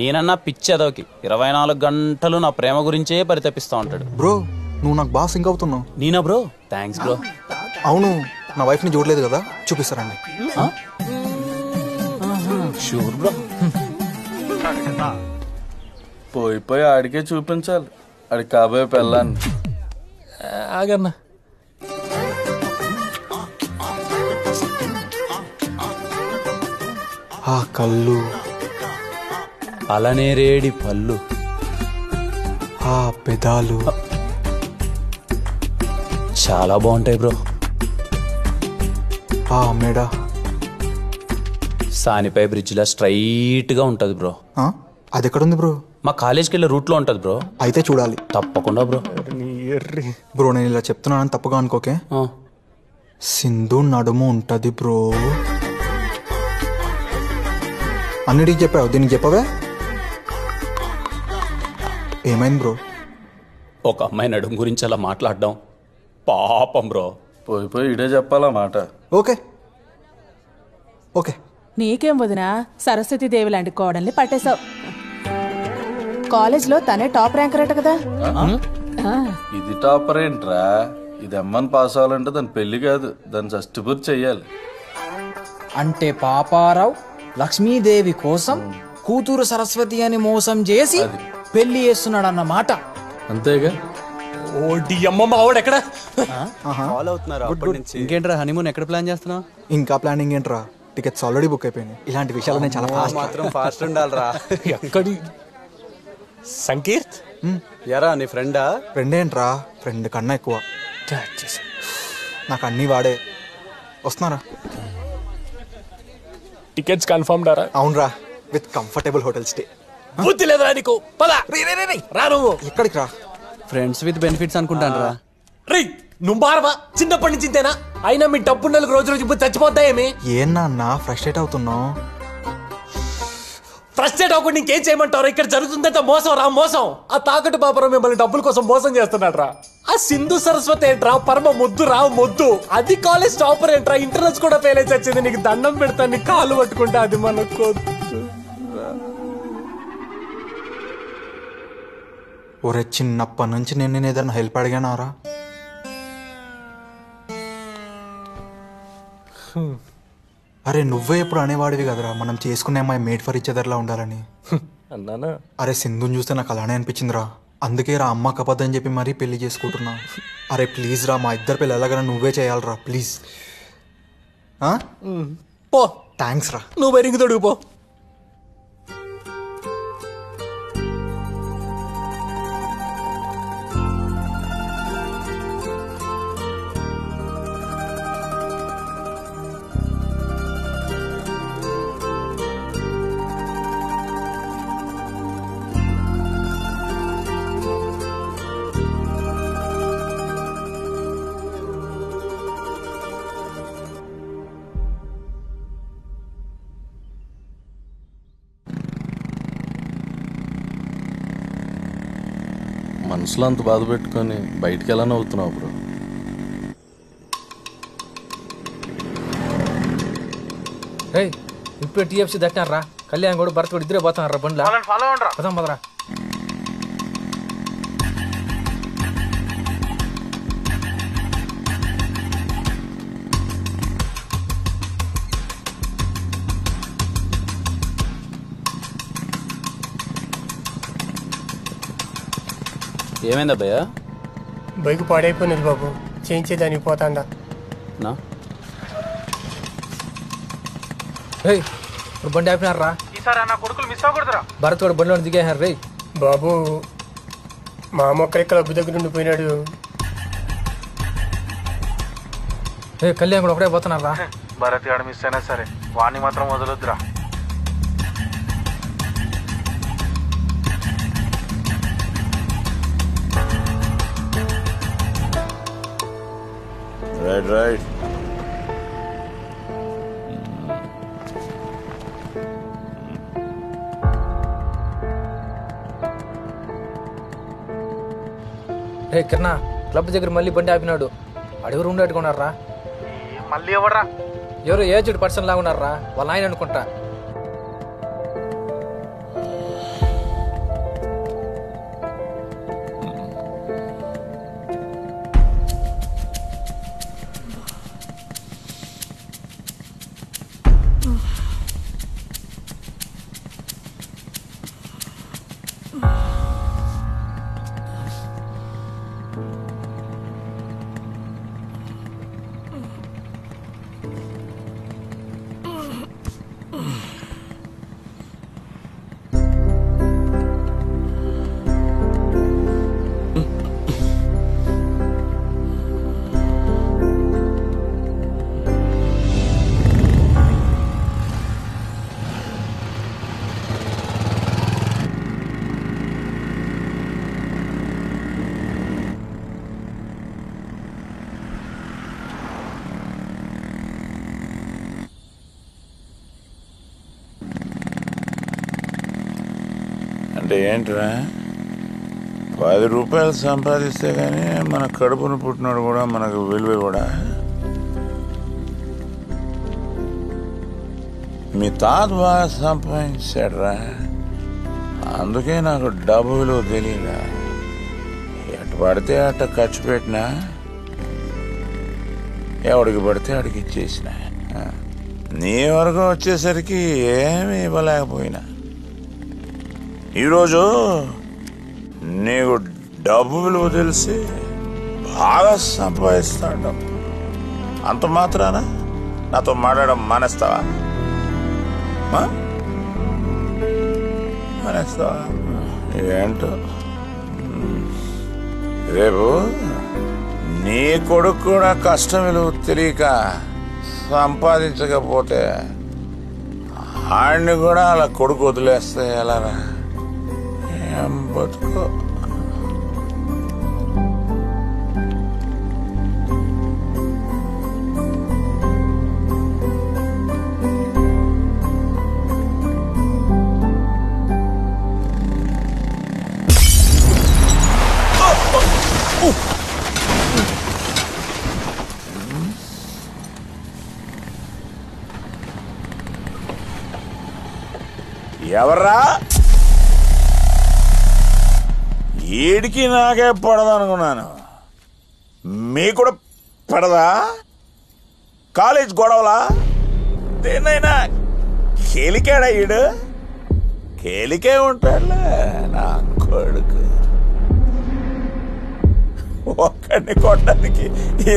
నేనన్నా పిచ్చి ఎదవకి 24 గంటలు నా ప్రేమ గురించే పరితపిస్తా ఉంటాడు. బ్రో నువ్వు నాకు బాగా సింక్ అవుతున్నావు. నేనా బ్రో? Thanks bro. అవును, నా వైఫ్ ని చూడలేదు కదా, చూపిస్తారండి. Sure bro. పోయి ఆడికే చూపించాలి, ఆడికి కాబోయే పెళ్ళాన్ని. ఆగన్నా, ఆ కళ్ళు, అలానే రేడి పళ్ళు, ఆ పెదాలు చాలా బాగుంటాయి బ్రో. ఆ మెడ సానిపై బ్రిడ్జ్ లా స్ట్రైట్ గా ఉంటది బ్రో. అది ఎక్కడుంది బ్రో? మా కాలేజ్కి వెళ్ళే రూట్ లో ఉంటది బ్రో. అయితే చూడాలి తప్పకుండా బ్రో. బ్రో నేను ఇలా చెప్తున్నానని తప్పుగా అనుకోకే. సింధు నడుము ఉంటది బ్రో. అన్నిటికి చెప్పావు, దీనికి చెప్పవే? ఏమైంది బ్రో? ఒక అమ్మాయి నడుము గురించి అలా మాట్లాడడం పాపం బ్రో. పోయి ఇడే చెప్పాలా మాట. Okay okay. నీకేం వదినా, సరస్వతి దేవి లాంటి కోడల్ని పట్టేశావు. కాలేజ్ లో తనే టాప్ ర్యాంకర్ అట కదా. ఇది టాపర్ ఏంట్రా? ఇది అమ్మని పాస్ అవ్వాలంటే దాని పెళ్లి కాదు, దాన్ని షష్టిపూర్తి చెయ్యాలి. అంటే పాపారావు లక్ష్మీదేవి కోసం కూతురు సరస్వతి అని మోసం చేసి పెళ్లి చేస్తున్నాడు అన్నమాట. అంతేగా. ఓడి అమ్మ మావాడు ఎక్కడ? ఫాలో అవుతున్నారు అప్పటి నుంచి. ఇంకేంట్రా హనీమూన్ ఎక్కడ ప్లాన్ చేస్తున్నావు? ఇంకా ప్లానింగ్ ఏంట్రా, టికెట్స్ ఆల్రెడీ బుక్ అయిపోయినాయి. ఇలాంటి విషయాలు నేను చాలా ఫాస్ట్ మాత్రం ఫాస్ట్ ఉండాలిరా. ఎక్కడి సంకీర్త్ ఎరా నీ ఫ్రెండా? ఫ్రెండ్ ఏంట్రా, ఫ్రెండ్ కన్నా ఎక్కువ. నాకు అన్నీ వాడే. వస్తున్నారా? టికెట్స్ కన్ఫర్మ్ డారా? అవునరా, విత్ కంఫర్టబుల్ హోటల్ స్టే. బుద్ధి లేదురా నీకు? పద రా. నువ్వు ఎక్కడికి రా? ఫ్రెండ్స్ విత్ బెనిఫిట్స్ అనుకుంటాను రా. రే నువ్వు బారవా? చిన్నప్పటి నుంచి ఇంతేనా? అయినా మీ డబ్బు నెలకు రోజు ఇప్పుడు చచ్చిపోతాయేమి? ఏనా అన్న ఫ్రస్ట్రేట్ అవుతున్నావు? ఫ్రస్ట్రేట్ అవ్వకుండా ఇంకేం చేయమంటారు? ఇక్కడ జరుగుతుందంటే మోసం రా, మోసం. ఆ తాకట్టు బాపరం మిమ్మల్ని డబ్బుల కోసం మోసం చేస్తున్నాడు రా. ఆ సింధు సరస్వతి ఏంట్రా, పరమ మొద్దు రా మొద్దు. అది కాలేజ్ టాపర్ ఏంట్రా, ఇంటర్నెట్స్ కూడా ఫెయిల్ అయితే వచ్చింది. నీకు దండం పెడతాను, నీ కాలు పట్టుకుంటే అది మనకు. ఒరే చిన్నప్పటి నుంచి నేను ఏదైనా హెల్ప్ అడిగానారా? అరే నువ్వే ఎప్పుడు అనేవాడివి కదరా మనం చేసుకునే అమ్మాయి మేడ్ ఫర్ ఇచ్ అదర్లా ఉండాలని. అన్నానా? అరే సింధుని చూస్తే నాకు అలానే అనిపించిందిరా. అందుకే రా అమ్మ కపద్దని చెప్పి మరీ పెళ్లి చేసుకుంటున్నా. అరే ప్లీజ్ రా, మా ఇద్దరు పెళ్ళి ఎలాగైనా నువ్వే చేయాలరా ప్లీజ్. పో. థ్యాంక్స్ రా. నువ్వు బెరింగ్ తొడుగు పో. మనసులో అంత బాధ పెట్టుకొని బయటికి ఎలా నవ్వుతున్నావు బ్రో? ఇప్పుడు టీఎఫ్సీ దట్టినారా కళ్యాణ్ కూడా భరత్ కూడా ఇద్దరే పోతున్నారా బండ్లా ఫాలో అవరా పదం పదరా. ఏమైందా భయ్యా? బైక్ పాడైపోయినది బాబు, చేయించేదానికి పోతాండా. నా ఇప్పుడు బండి ఆపినారా? ఈసారి నా కొడుకులు మిస్ అవ్వకూడదురా. భరత్ కూడా బండిలో దిగేహారు రే. బాబు మా అమ్మ ఒక్కరి క్లబ్ దగ్గర ఉండిపోయినాడు. కళ్యాణ్ కూడా ఒకటే పోతున్నారా? భరత్ గాడు మిస్ అయినా సరే వాడిని మాత్రం వదలొద్దురా. రైట్ కిరణా క్లబ్ దగ్గర మళ్ళీ బండి ఆపినాడు. అడుగురు ఉండేట్టుకున్నారా? మళ్ళీ ఎవరా? ఎవరు ఏజ్డ్ పర్సన్ లాగా ఉన్నారా? వాళ్ళ ఆయన అనుకుంటా. అంటే ఏంట్రా, 10 రూపాయలు సంపాదిస్తే గానీ మన కడుపును పుట్టినాడు కూడా మనకు విలువ కూడా. మీ తాత బాగా సంపాదించాడురా, అందుకే నాకు డబ్బు విలువ తెలియదా. ఎటు పడితే అట్ట ఖర్చు పెట్టినా, ఎవడికి పడితే అడిగి ఇచ్చేసిన. నీ వరకు వచ్చేసరికి ఏమీ ఇవ్వలేకపోయినా, ఈరోజు నీకు డబ్బు విలువ తెలిసి బాగా సంపాదిస్తాడు. అంత మాత్రాన నాతో మాట్లాడడం మానేస్తావా? మానేస్తావా ఏంటో. రేపు నీ కొడుకు కూడా కష్టం విలువ తెలియక సంపాదించకపోతే ఆడిని కూడా అలా కొడుకు వదిలేస్తే ఎలారా? ఏం బతుకో. ఎవర్రా? ఈడికి నాకే పడదనుకున్నాను, మీకు కూడా పడదా? కాలేజ్ గొడవలా? దేన్నైనా కేలికాడా ఈడు? కేలికే ఉంటాడులే నా కొడుకు. ఒక్కడిని కొట్టడానికి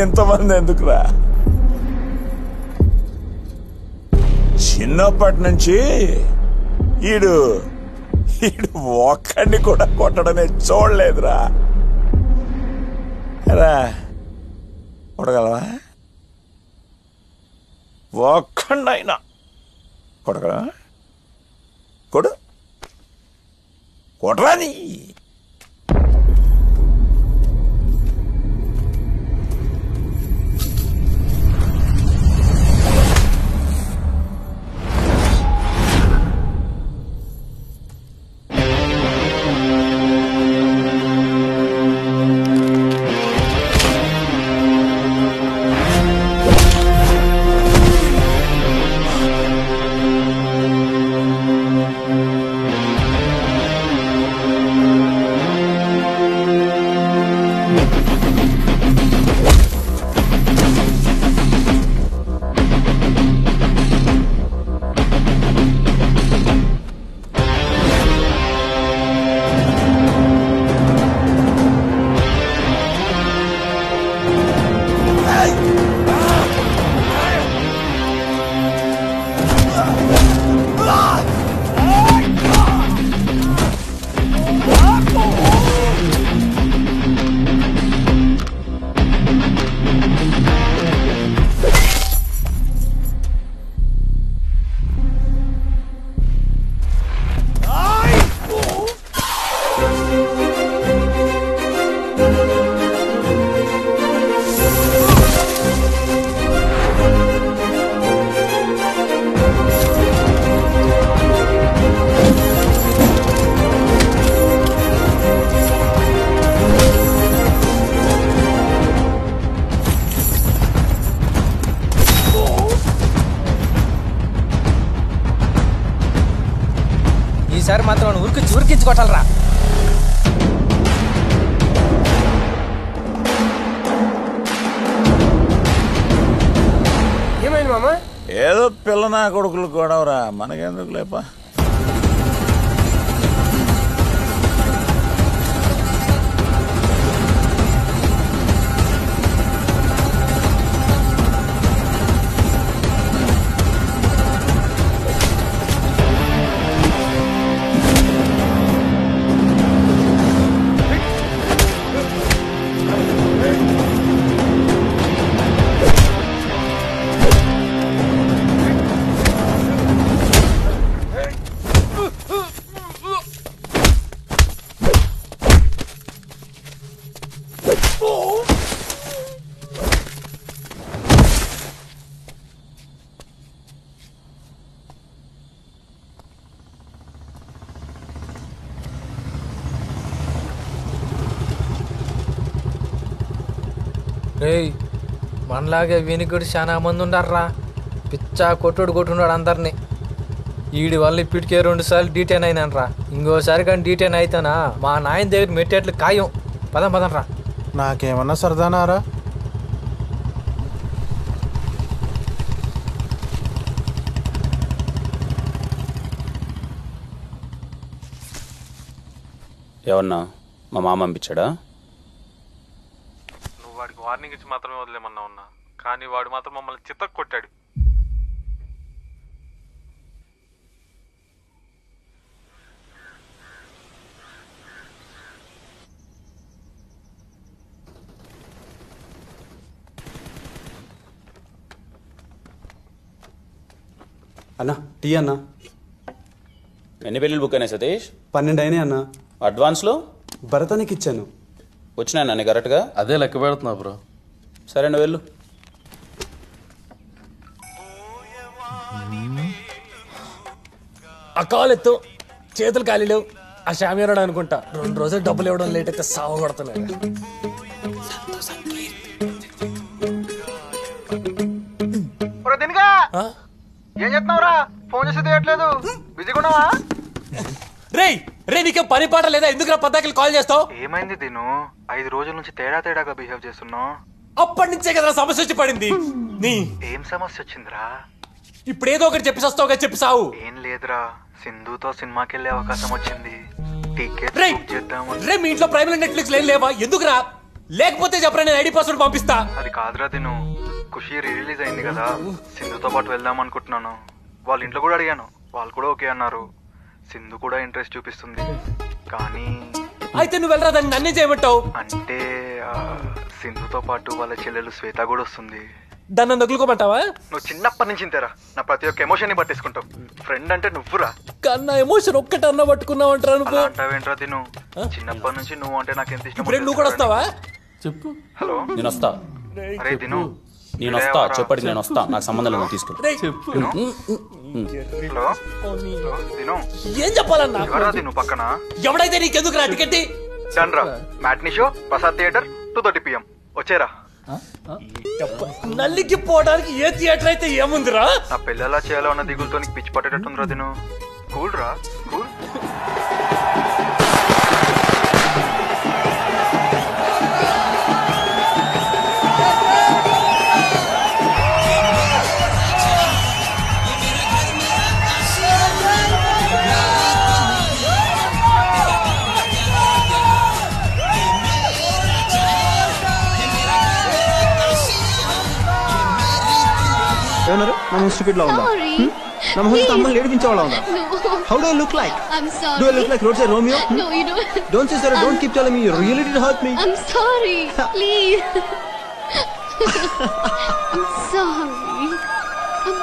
ఎంతమంది ఎందుకురా? చిన్నప్పటి నుంచి ఈడు ఒక్కడిని కూడా కొట్టడమే చూడలేదురా. రా కొట్టగలవా? ఒక్కడైనా కొట్టగలవా? కొడు కొట్టరాని. ఈసారి మాత్రం ఉరికించి కొట్టాలరా. ఏమైంది మామ? ఏదో పిల్ల నా కొడుకులు గొడవరా, మనకెందుకు లేపా. రేయ్, మనలాగే వీనికి కూడా చాలా మంది ఉండారా. పిచ్చా కొట్టున్నాడు అందరినీ. వీడి వల్ల ఇప్పటికే 2 సార్లు డీటెయిన్ అయినానరా. ఇంకోసారి కానీ డీటెయిన్ అయితేనా మా నాయన దగ్గర మెట్టేట్లు ఖాయం. పదంరా. నాకేమన్నా సరదానారా? ఏమన్నా మా మామ పంపించాడా? నువ్వు వాడికి వార్నింగ్ ఇచ్చి మాత్రమే వదిలేమన్నా ఉన్నా, కానీ వాడు మాత్రం మమ్మల్ని చిత్తకు కొట్టాడు. అన్నా టీ అన్నా. ఎన్ని పెళ్ళిళ్ళు బుక్ అయినాయి సతీష్? 12 అయినాయి అన్నా. అడ్వాన్స్లో భరతానికి ఇచ్చాను. వచ్చినాయి అన్న కరెక్ట్గా? అదే లెక్క పెడుతున్నా బ్రో. సరే నువ్వు వెళ్ళు. ఆ కాలు ఎత్తు, చేతులు ఖాళీ లేవు. ఆ షామియారాడు అనుకుంటా 2 రోజులు డబ్బులు ఇవ్వడం లేట్ అయితే సాగు కొడుతున్నాయి. ఏం చెప్తున్నావురా? ఫోన్ చేసి తీయట్లేదు, బిజీగా ఉన్నావా? రే నీకేం పని పాట లేదా? ఎందుకు పద్దాకి కాల్ చేస్తావు? ఏమైంది దీను? 5 రోజుల నుంచి తేడాగా బిహేవ్ చేస్తున్నావు. అప్పటి నుంచే కదా సమస్య వచ్చి పడింది. ఏం సమస్య వచ్చిందిరా? ఇప్పుడు ఏదో ఒకటి చెప్పి వస్తావుగా, చెప్పి సావు. ఏం లేదురా, సింధుతో సినిమాకి వెళ్ళే అవకాశం వచ్చింది. టికెట్ బుక్ చేద్దాం. రే మీ ఇంట్లో ప్రైవేట్ నెట్ఫ్లిక్స్ లేవా? ఎందుకురా? లేకపోతే చెప్పరా, నేను ఐడి పాస్వర్డ్ పంపిస్తా. అది కాదురా దీను, ఖుషి రిలీజ్ అయింది కదా, సింధుతో పాటు వెళ్దాం అనుకుంటున్నాను. వాళ్ళ ఇంట్లో కూడా అడిగాను, వాళ్ళు కూడా ఓకే అన్నారు. సింధు కూడా ఇంట్రెస్ట్ చూపిస్తుంది. కానీ అయితే నువ్వు వెళ్ళరా, దాన్ని నన్నే చేయమంటావు? అంటే సింధుతో పాటు వాళ్ళ చెల్లెలు శ్వేత కూడా వస్తుంది. దాన్ని నగులుకోమంటావా? నువ్వు చిన్నప్పటి నుంచి ఇంతేరా, నా ప్రతి ఒక్క ఎమోషన్ ని పట్టేసుకుంటావు. ఫ్రెండ్ అంటే నువ్వురా. కన్నా ఎమోషన్ ఒక్కటి అన్న పట్టుకున్నావు అంటారా నువ్వు? అంటావేంట్రా తిను, చిన్నప్పటి నుంచి నువ్వు అంటే నాకు ఎంత ఇష్టం. నువ్వు కూడా వస్తావా? చెప్పు. హలో, నేను వస్తా. అరే తిను, నేను వస్తా, చెప్పండి నేను వస్తా, నాకు సంబంధం లేదు, తీసుకెళ్ళి. హలో తిను, ఏం చెప్పాలన్నా? ఎవరా తిను పక్కన? ఎవడైతే నీకెందుకు రా టికెట్? డన్ రా, matinee show Prasad theatre 2:30 PM. వచ్చేరా. నల్లికి పోవడానికి ఏ థియేటర్ అయితే ఏముందిరా? నా పిల్లలా చేయాలో అన్న దిగులతో నీకు పిచ్చి పట్టేటట్టుందిరా తిను. కూల్ రా, కూల్. ఏమన్నారు? నా స్టూపిడ్ లా ఉందా? నా మొహం అమ్మని ఏడిపించేవాళ్ళ ఉందా? How do I look like? Do I look like road side Romeo? No, you don't. Don't say sorry, don't keep telling me you really did hurt me. I'm sorry. Please. I'm sorry. I'm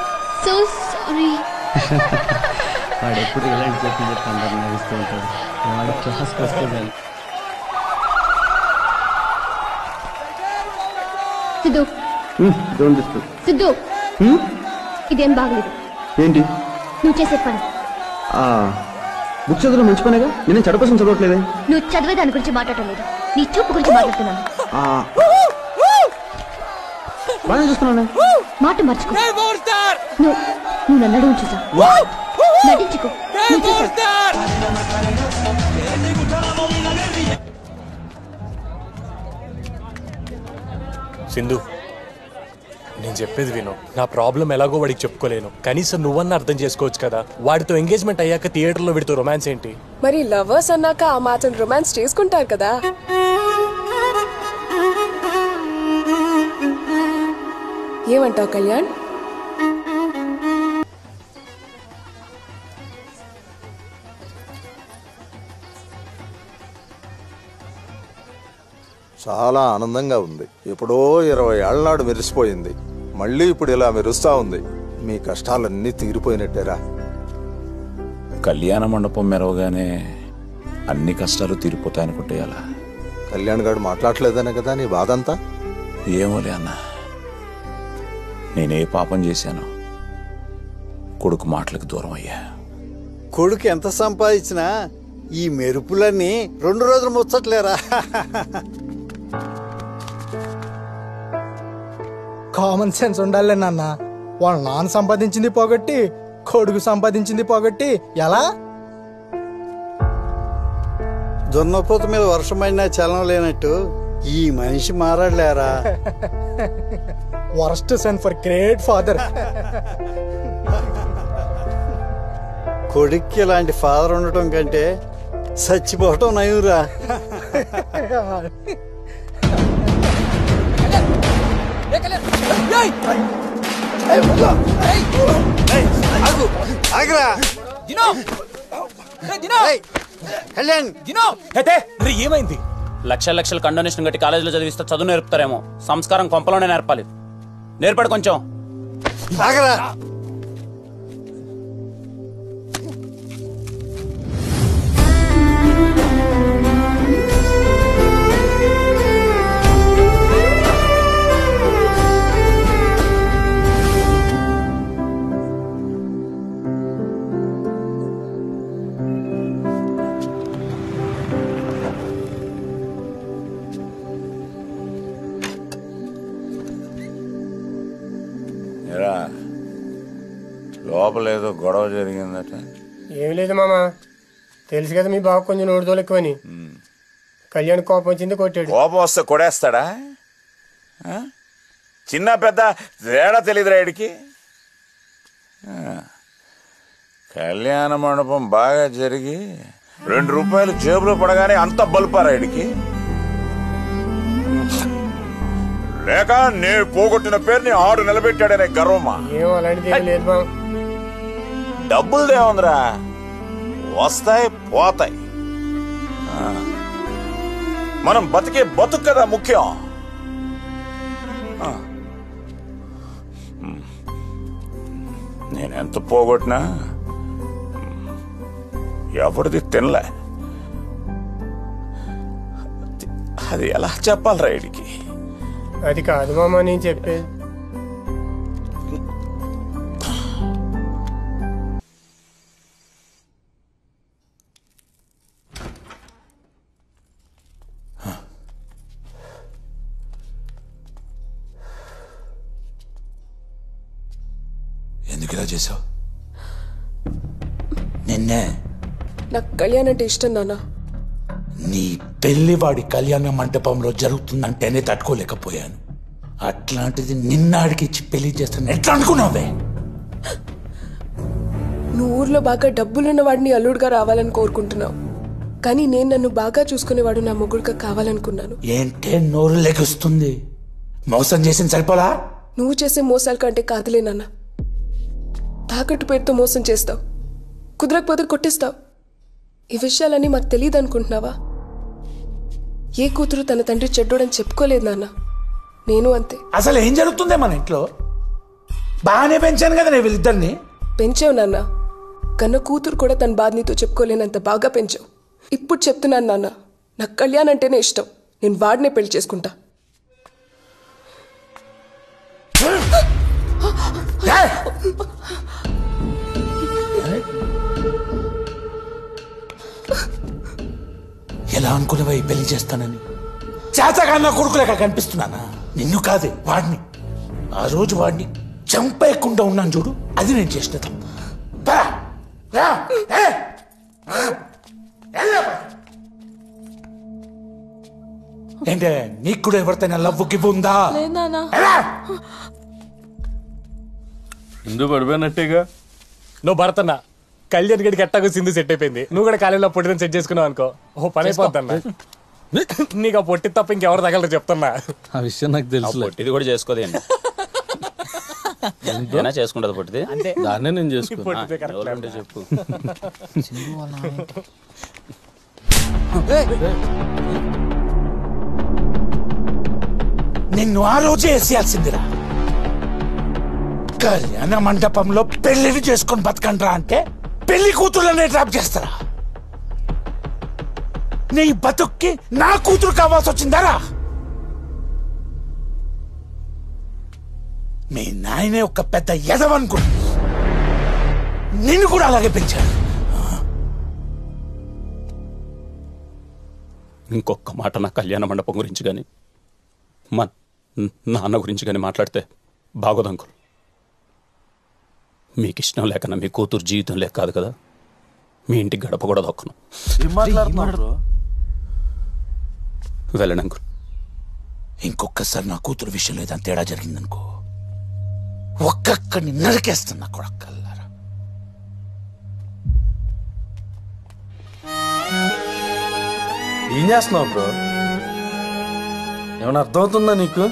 so sorry. వాడు ఎప్పుడు ఇలాంటి చెప్పి అందరు నవ్విస్తూ ఉంటాడు. వాడు క్లాస్కి వస్తే చాలు. Siddhu, don't disturb. సిద్ధు, ఇదేం బాగలేదు. ఏంటి నువ్వు చేసే పని? బుక్ చదవడం మంచి పనేగా, నేను చెడ కోసం చదవట్లేదే. నువ్వు చదివే దాని గురించి మాట్లాడటం లేదు, నీ చూపు గురించి మాట్లాడుతున్నాను. బాగా చూస్తున్నాను. మాట మర్చుకో. నువ్వు నన్ను అడుగు చూసా. నటించుకో. సింధు, నేను చెప్పేది విను. నా ప్రాబ్లం ఎలాగో వాడికి చెప్పుకోలేను. కనీసం నువ్వన్నా అర్థం చేసుకోవచ్చు కదా. వాడితో ఎంగేజ్మెంట్ అయ్యాక థియేటర్లో వీడితో రొమాన్స్ ఏంటి? మరి లవర్స్ అన్నాక ఆ మాత్రం రొమాన్స్ చేసుకుంటారు కదా. ఏమంటావు కళ్యాణ్? చాలా ఆనందంగా ఉంది. ఎప్పుడో 20 ఏళ్ల నాడు మెరిసిపోయింది, మళ్ళీ ఇప్పుడు ఇలా మెరుస్తా ఉంది. మీ కష్టాలన్నీ తీరిపోయినట్టేరా. కళ్యాణ మండపం మెరవగానే అన్ని కష్టాలు తీరిపోతాయనుకుంటే అలా. కళ్యాణ్ గారు మాట్లాడలేదనే కదా నీ బాధంతా? ఏమోలే అన్న, నేనే పాపం చేశాను. కొడుకు మాటలకు దూరం అయ్యా. కొడుకు ఎంత సంపాదించినా ఈ మెరుపులన్నీ 2 రోజులు ముచ్చట్లేరా. కామన్ సెన్స్ ఉండాలి నాన్న. వాళ్ళ నాన్న సంపాదించింది పోగొట్టి కొడుకు సంపాదించింది పోగొట్టి ఎలా? దున్నపోత మీద వర్షం పడినా చలనం లేనట్టు ఈ మనిషి మారాడలేరా. Worst son for great father. కొడుక్కి ఇలాంటి ఫాదర్ ఉండటం కంటే చచ్చిపోవటం నయురా. ఏమైంది? లక్షల లక్షల కండోనేషన్ కట్టి కాలేజీలో చదివిస్తే చదువు నేర్పుతారేమో. సంస్కారం కొంపలోనే నేర్పాలి. నేర్పడు కొంచెం. లోపల ఏదో గొడవ జరిగిందట. ఏం లేదు మామ, తెలుసు కదా మీ బాబు కొంచెం నోడుదోలు ఎక్కువని. కళ్యాణ్ కోపం వచ్చింది, కొట్టాడు. కోపం వస్తే కొడేస్తాడా? చిన్న పెద్ద తేడా తెలియదురా వీడికి. కళ్యాణ మండపం బాగా జరిగి 2 రూపాయలు జేబులో పడగానే అంత బలుపారా వీడికి? లేక నే పోగొట్టిన పేరుని ఆడు నిలబెట్టాడనే గర్వమా? ఏమో అలాంటిది లేదు మామ. డబ్బులదే ఉందిరా, వస్తాయి పోతాయి. మనం బతికే బతుకు కదా ముఖ్యం. నేనెంత పోగొట్టినా ఎవరిది తినలే. అది ఎలా చెప్పాలరా వీడికి? అది కాదు మామ నేను చెప్పేది. ఎందుకు ఇలా చేసావు? నిన్నే. నాకు కళ్యాణ్ అంటే ఇష్టం నాన్న. నీ పెళ్లి వాడి కళ్యాణ మంటపంలో జరుగుతుందంటేనే తట్టుకోలేకపోయాను. అట్లాంటిది నిన్నాడికి ఇచ్చి పెళ్లి చేస్తాను ఎట్లా అనుకున్నావే? నువ్వు ఊర్లో బాగా డబ్బులున్న వాడిని అల్లుడుగా రావాలని కోరుకుంటున్నావు, కానీ నేను నన్ను బాగా చూసుకునేవాడు నా మొగుడుగా కావాలనుకున్నాను. ఏంటే నోరు లెగుస్తుంది? మోసం చేసింది సరిపోలా? నువ్వు చేసే మోసాల కంటే కాదులే నాన్న. తాకట్టు పేరుతో మోసం చేస్తావు, కుదరకపోతే కొట్టిస్తావు. ఈ విషయాలన్నీ మాకు తెలియదు అనుకుంటున్నావా? ఏ కూతురు తన తండ్రి చెడ్డోడని చెప్పుకోలేదు నాన్న. నేను అంతే. అసలు ఏం జరుగుతుందే మన ఇంట్లో? బాగానే పెంచాను కదా నేను వీళ్ళిద్దరిని. పెంచావు నాన్న, కన్న కూతురు కూడా తన బాధ నీతో చెప్పుకోలేనంత బాగా పెంచావు. ఇప్పుడు చెప్తున్నాను నాన్న, నాకు కళ్యాణ్ అంటేనే ఇష్టం. నేను వాడినే పెళ్లి చేసుకుంటా. ఎలా అనుకునేవా ఈ పెళ్లి చేస్తానని? చేతగాన్న కొడుకులేక కనిపిస్తున్నానా? నిన్ను కాదే వాడిని. ఆ రోజు వాడిని చంపేయకుండా ఉన్నాను చూడు, అది నేను చేసిన తప్పు. ఏంటే నీకు కూడా ఎవరితోనే లవ్ గివ్ ఉందా? సింధు పడిపోయినట్టేగా. నువ్వు భరతన్నా కళ్యాణ్ గడికి ఎట్టాగో సింధు సెట్ అయిపోయింది. నువ్వు కూడా కాలేజీలో పొట్టిని సెట్ చేసుకున్నావు అనుకో, ఓ పని అయిపోద్దన్నా. నీకు ఆ పొట్టి తప్ప ఇంకెవరు తగలరు చెప్తున్నా. ఆ విషయం నాకు తెలుసు. పొట్టిది కూడా చేసుకోదేండి, ఏనా చేసుకుంటది పొట్టిది. దాన్నే నేను చేసుకుంటా. పొట్టిదే కరెక్ట్ చెప్పు. నిన్ను ఆ రోజే వేసేయాల్సిందిరా. కళ్యాణ మండపంలో పెళ్లిని చేసుకొని బతకండ్రా అంటే పెళ్లి కూతుర్లనే డ్రాప్ చేస్తారా? నీ బతుక్కి నా కూతురు కావాల్సి వచ్చిందారా? మీ నాయనే ఒక పెద్ద ఎదవనుకో, నిన్ను కూడా అలాగే పెంచాడు. ఇంకొక మాట నా కళ్యాణ మండపం గురించి కానీ మా నాన్న గురించి కానీ మాట్లాడితే బాగోదు అంకుల్. మీకు ఇష్టం లేకన్నా మీ కూతురు జీవితం లేక కాదు కదా, మీ ఇంటికి గడప కూడా దొక్కను. వెళ్ళండి అంకుల్. ఇంకొకసారి నా కూతురు విషయం లేదని తేడా జరిగిందనుకో, ఒక్కొక్కడిని నరికేస్తున్నా కొడకల్లారా. ఏం చేస్తున్నావు బ్రో? ఏమైనా అర్థమవుతుందా నీకు?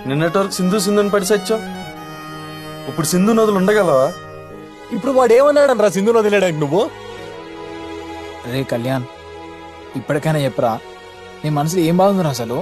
నిన్నటి వరకు సింధు సింధుని పడి సచ్చావు, ఇప్పుడు సింధు నదులు ఉండగలవా? ఇప్పుడు వాడు ఏమన్నాడు రా సింధు వదిలేడానికి నువ్వు? రే కళ్యాణ్, ఇప్పటికైనా చెప్పరా నీ మనసులో ఏం బాగుందిరా అసలు?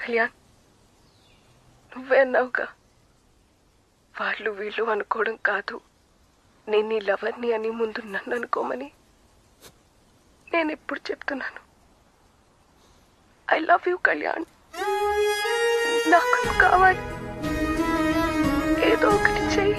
కళ్యాణ్, నువ్వే అన్నావుగా, వాళ్ళు వీళ్ళు అనుకోవడం కాదు, నేను నీ లవర్ని అని ముందు నన్ను అనుకోమని. నేను ఎప్పుడు చెప్తున్నాను, ఐ లవ్ యూ కళ్యాణ్. నాకు నువ్వు కావాలి, ఏదో ఒకటి చెయ్యి.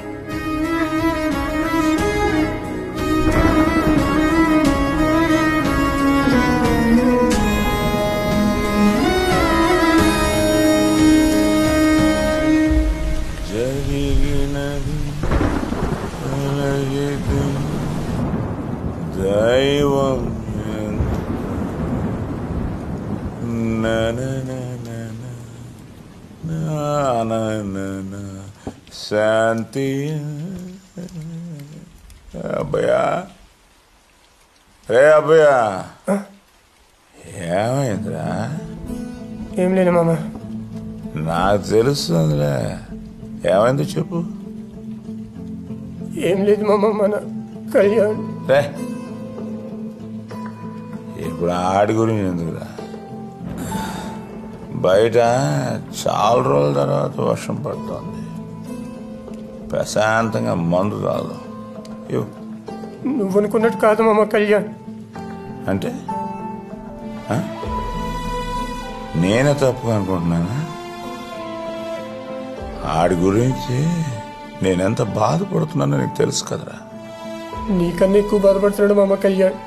దైవం శాంతి. అబ్బయ్యా, రే అబ్బయ్యా, ఏమైందిరా? ఏం లేదు మామ. నాకు తెలుస్తుందిలే, ఏమైందో చెప్పు. ఏం లేదు మామ, మన కళ్యాణ్. రే, ఇప్పుడు ఆడి గురించి ఎందుకురా? బయట చాలా రోజుల తర్వాత వర్షం పడుతుంది, ప్రశాంతంగా మందు తాగు. నువ్వు అనుకున్నట్టు కాదు మామ కళ్యాణ్. అంటే నేనే తప్పుగా అనుకుంటున్నానా? ఆడి గురించి నేనెంత బాధపడుతున్నానో నీకు తెలుసు కదరా. నీకన్నా ఎక్కువ బాధపడుతున్నాడు మామ కళ్యాణ్.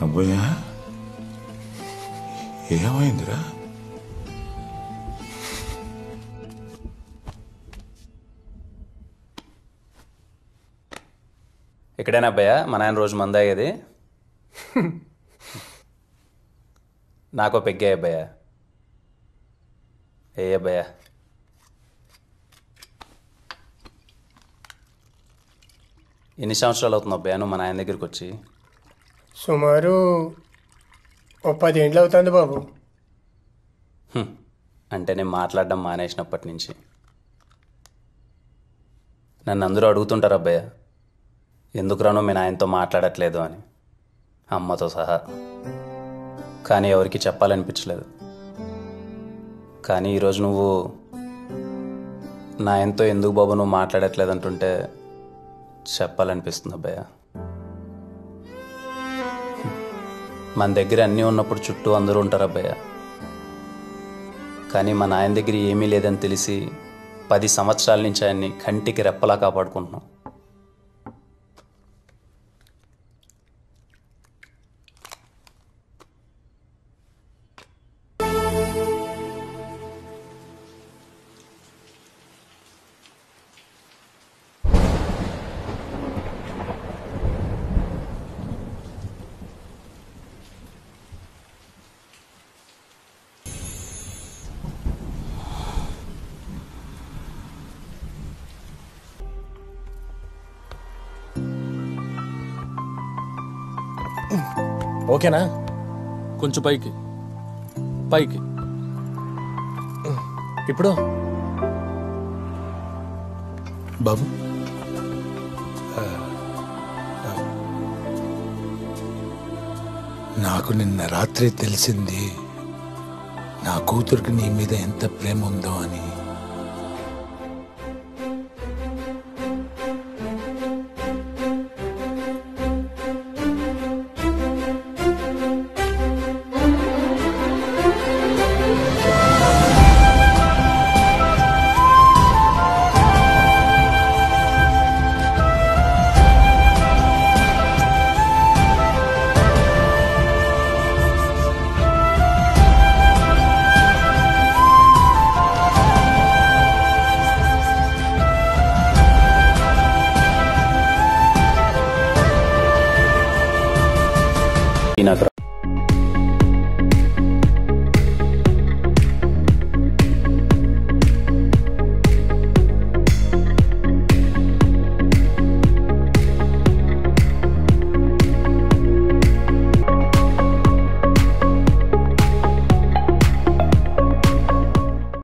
అబ్బయ్యా, ఏమైందిరా? ఇక్కడేనా అబ్బాయా మా నాయన రోజు మందాగేది? నాకో పెగ్గే అబ్బాయా. ఏ అబ్బాయా, ఎన్ని సంవత్సరాలు అవుతుంది అబ్బాయా నువ్వు మా నాయన దగ్గరికి వచ్చి? సుమారు ఓ 10 ఏండ్లు అవుతుంది బాబు. అంటే నేను మాట్లాడడం మానేసినప్పటి నుంచి నన్ను అందరూ అడుగుతుంటారు అబ్బాయ్య, ఎందుకు రానో మీ నాయనతో మాట్లాడట్లేదు అని, అమ్మతో సహా. కానీ ఎవరికి చెప్పాలనిపించలేదు. కానీ ఈరోజు నువ్వు నాయనతో ఎందుకు బాబు నువ్వు మాట్లాడట్లేదు అంటుంటే చెప్పాలనిపిస్తుంది అబ్బాయ్య. మన దగ్గర అన్నీ ఉన్నప్పుడు చుట్టూ అందరూ ఉంటారు అబ్బాయ్య. కానీ మా నాయన దగ్గర ఏమీ లేదని తెలిసి 10 సంవత్సరాల నుంచి ఆయన్ని కంటికి రెప్పలా కాపాడుకుంటున్నాం. ఓకేనా? కొంచెం పైకి పైకి. ఇప్పుడు బాబు నాకు నిన్న రాత్రి తెలిసింది నా కూతురికి నీ మీద ఎంత ప్రేమ ఉందో అని. నాకు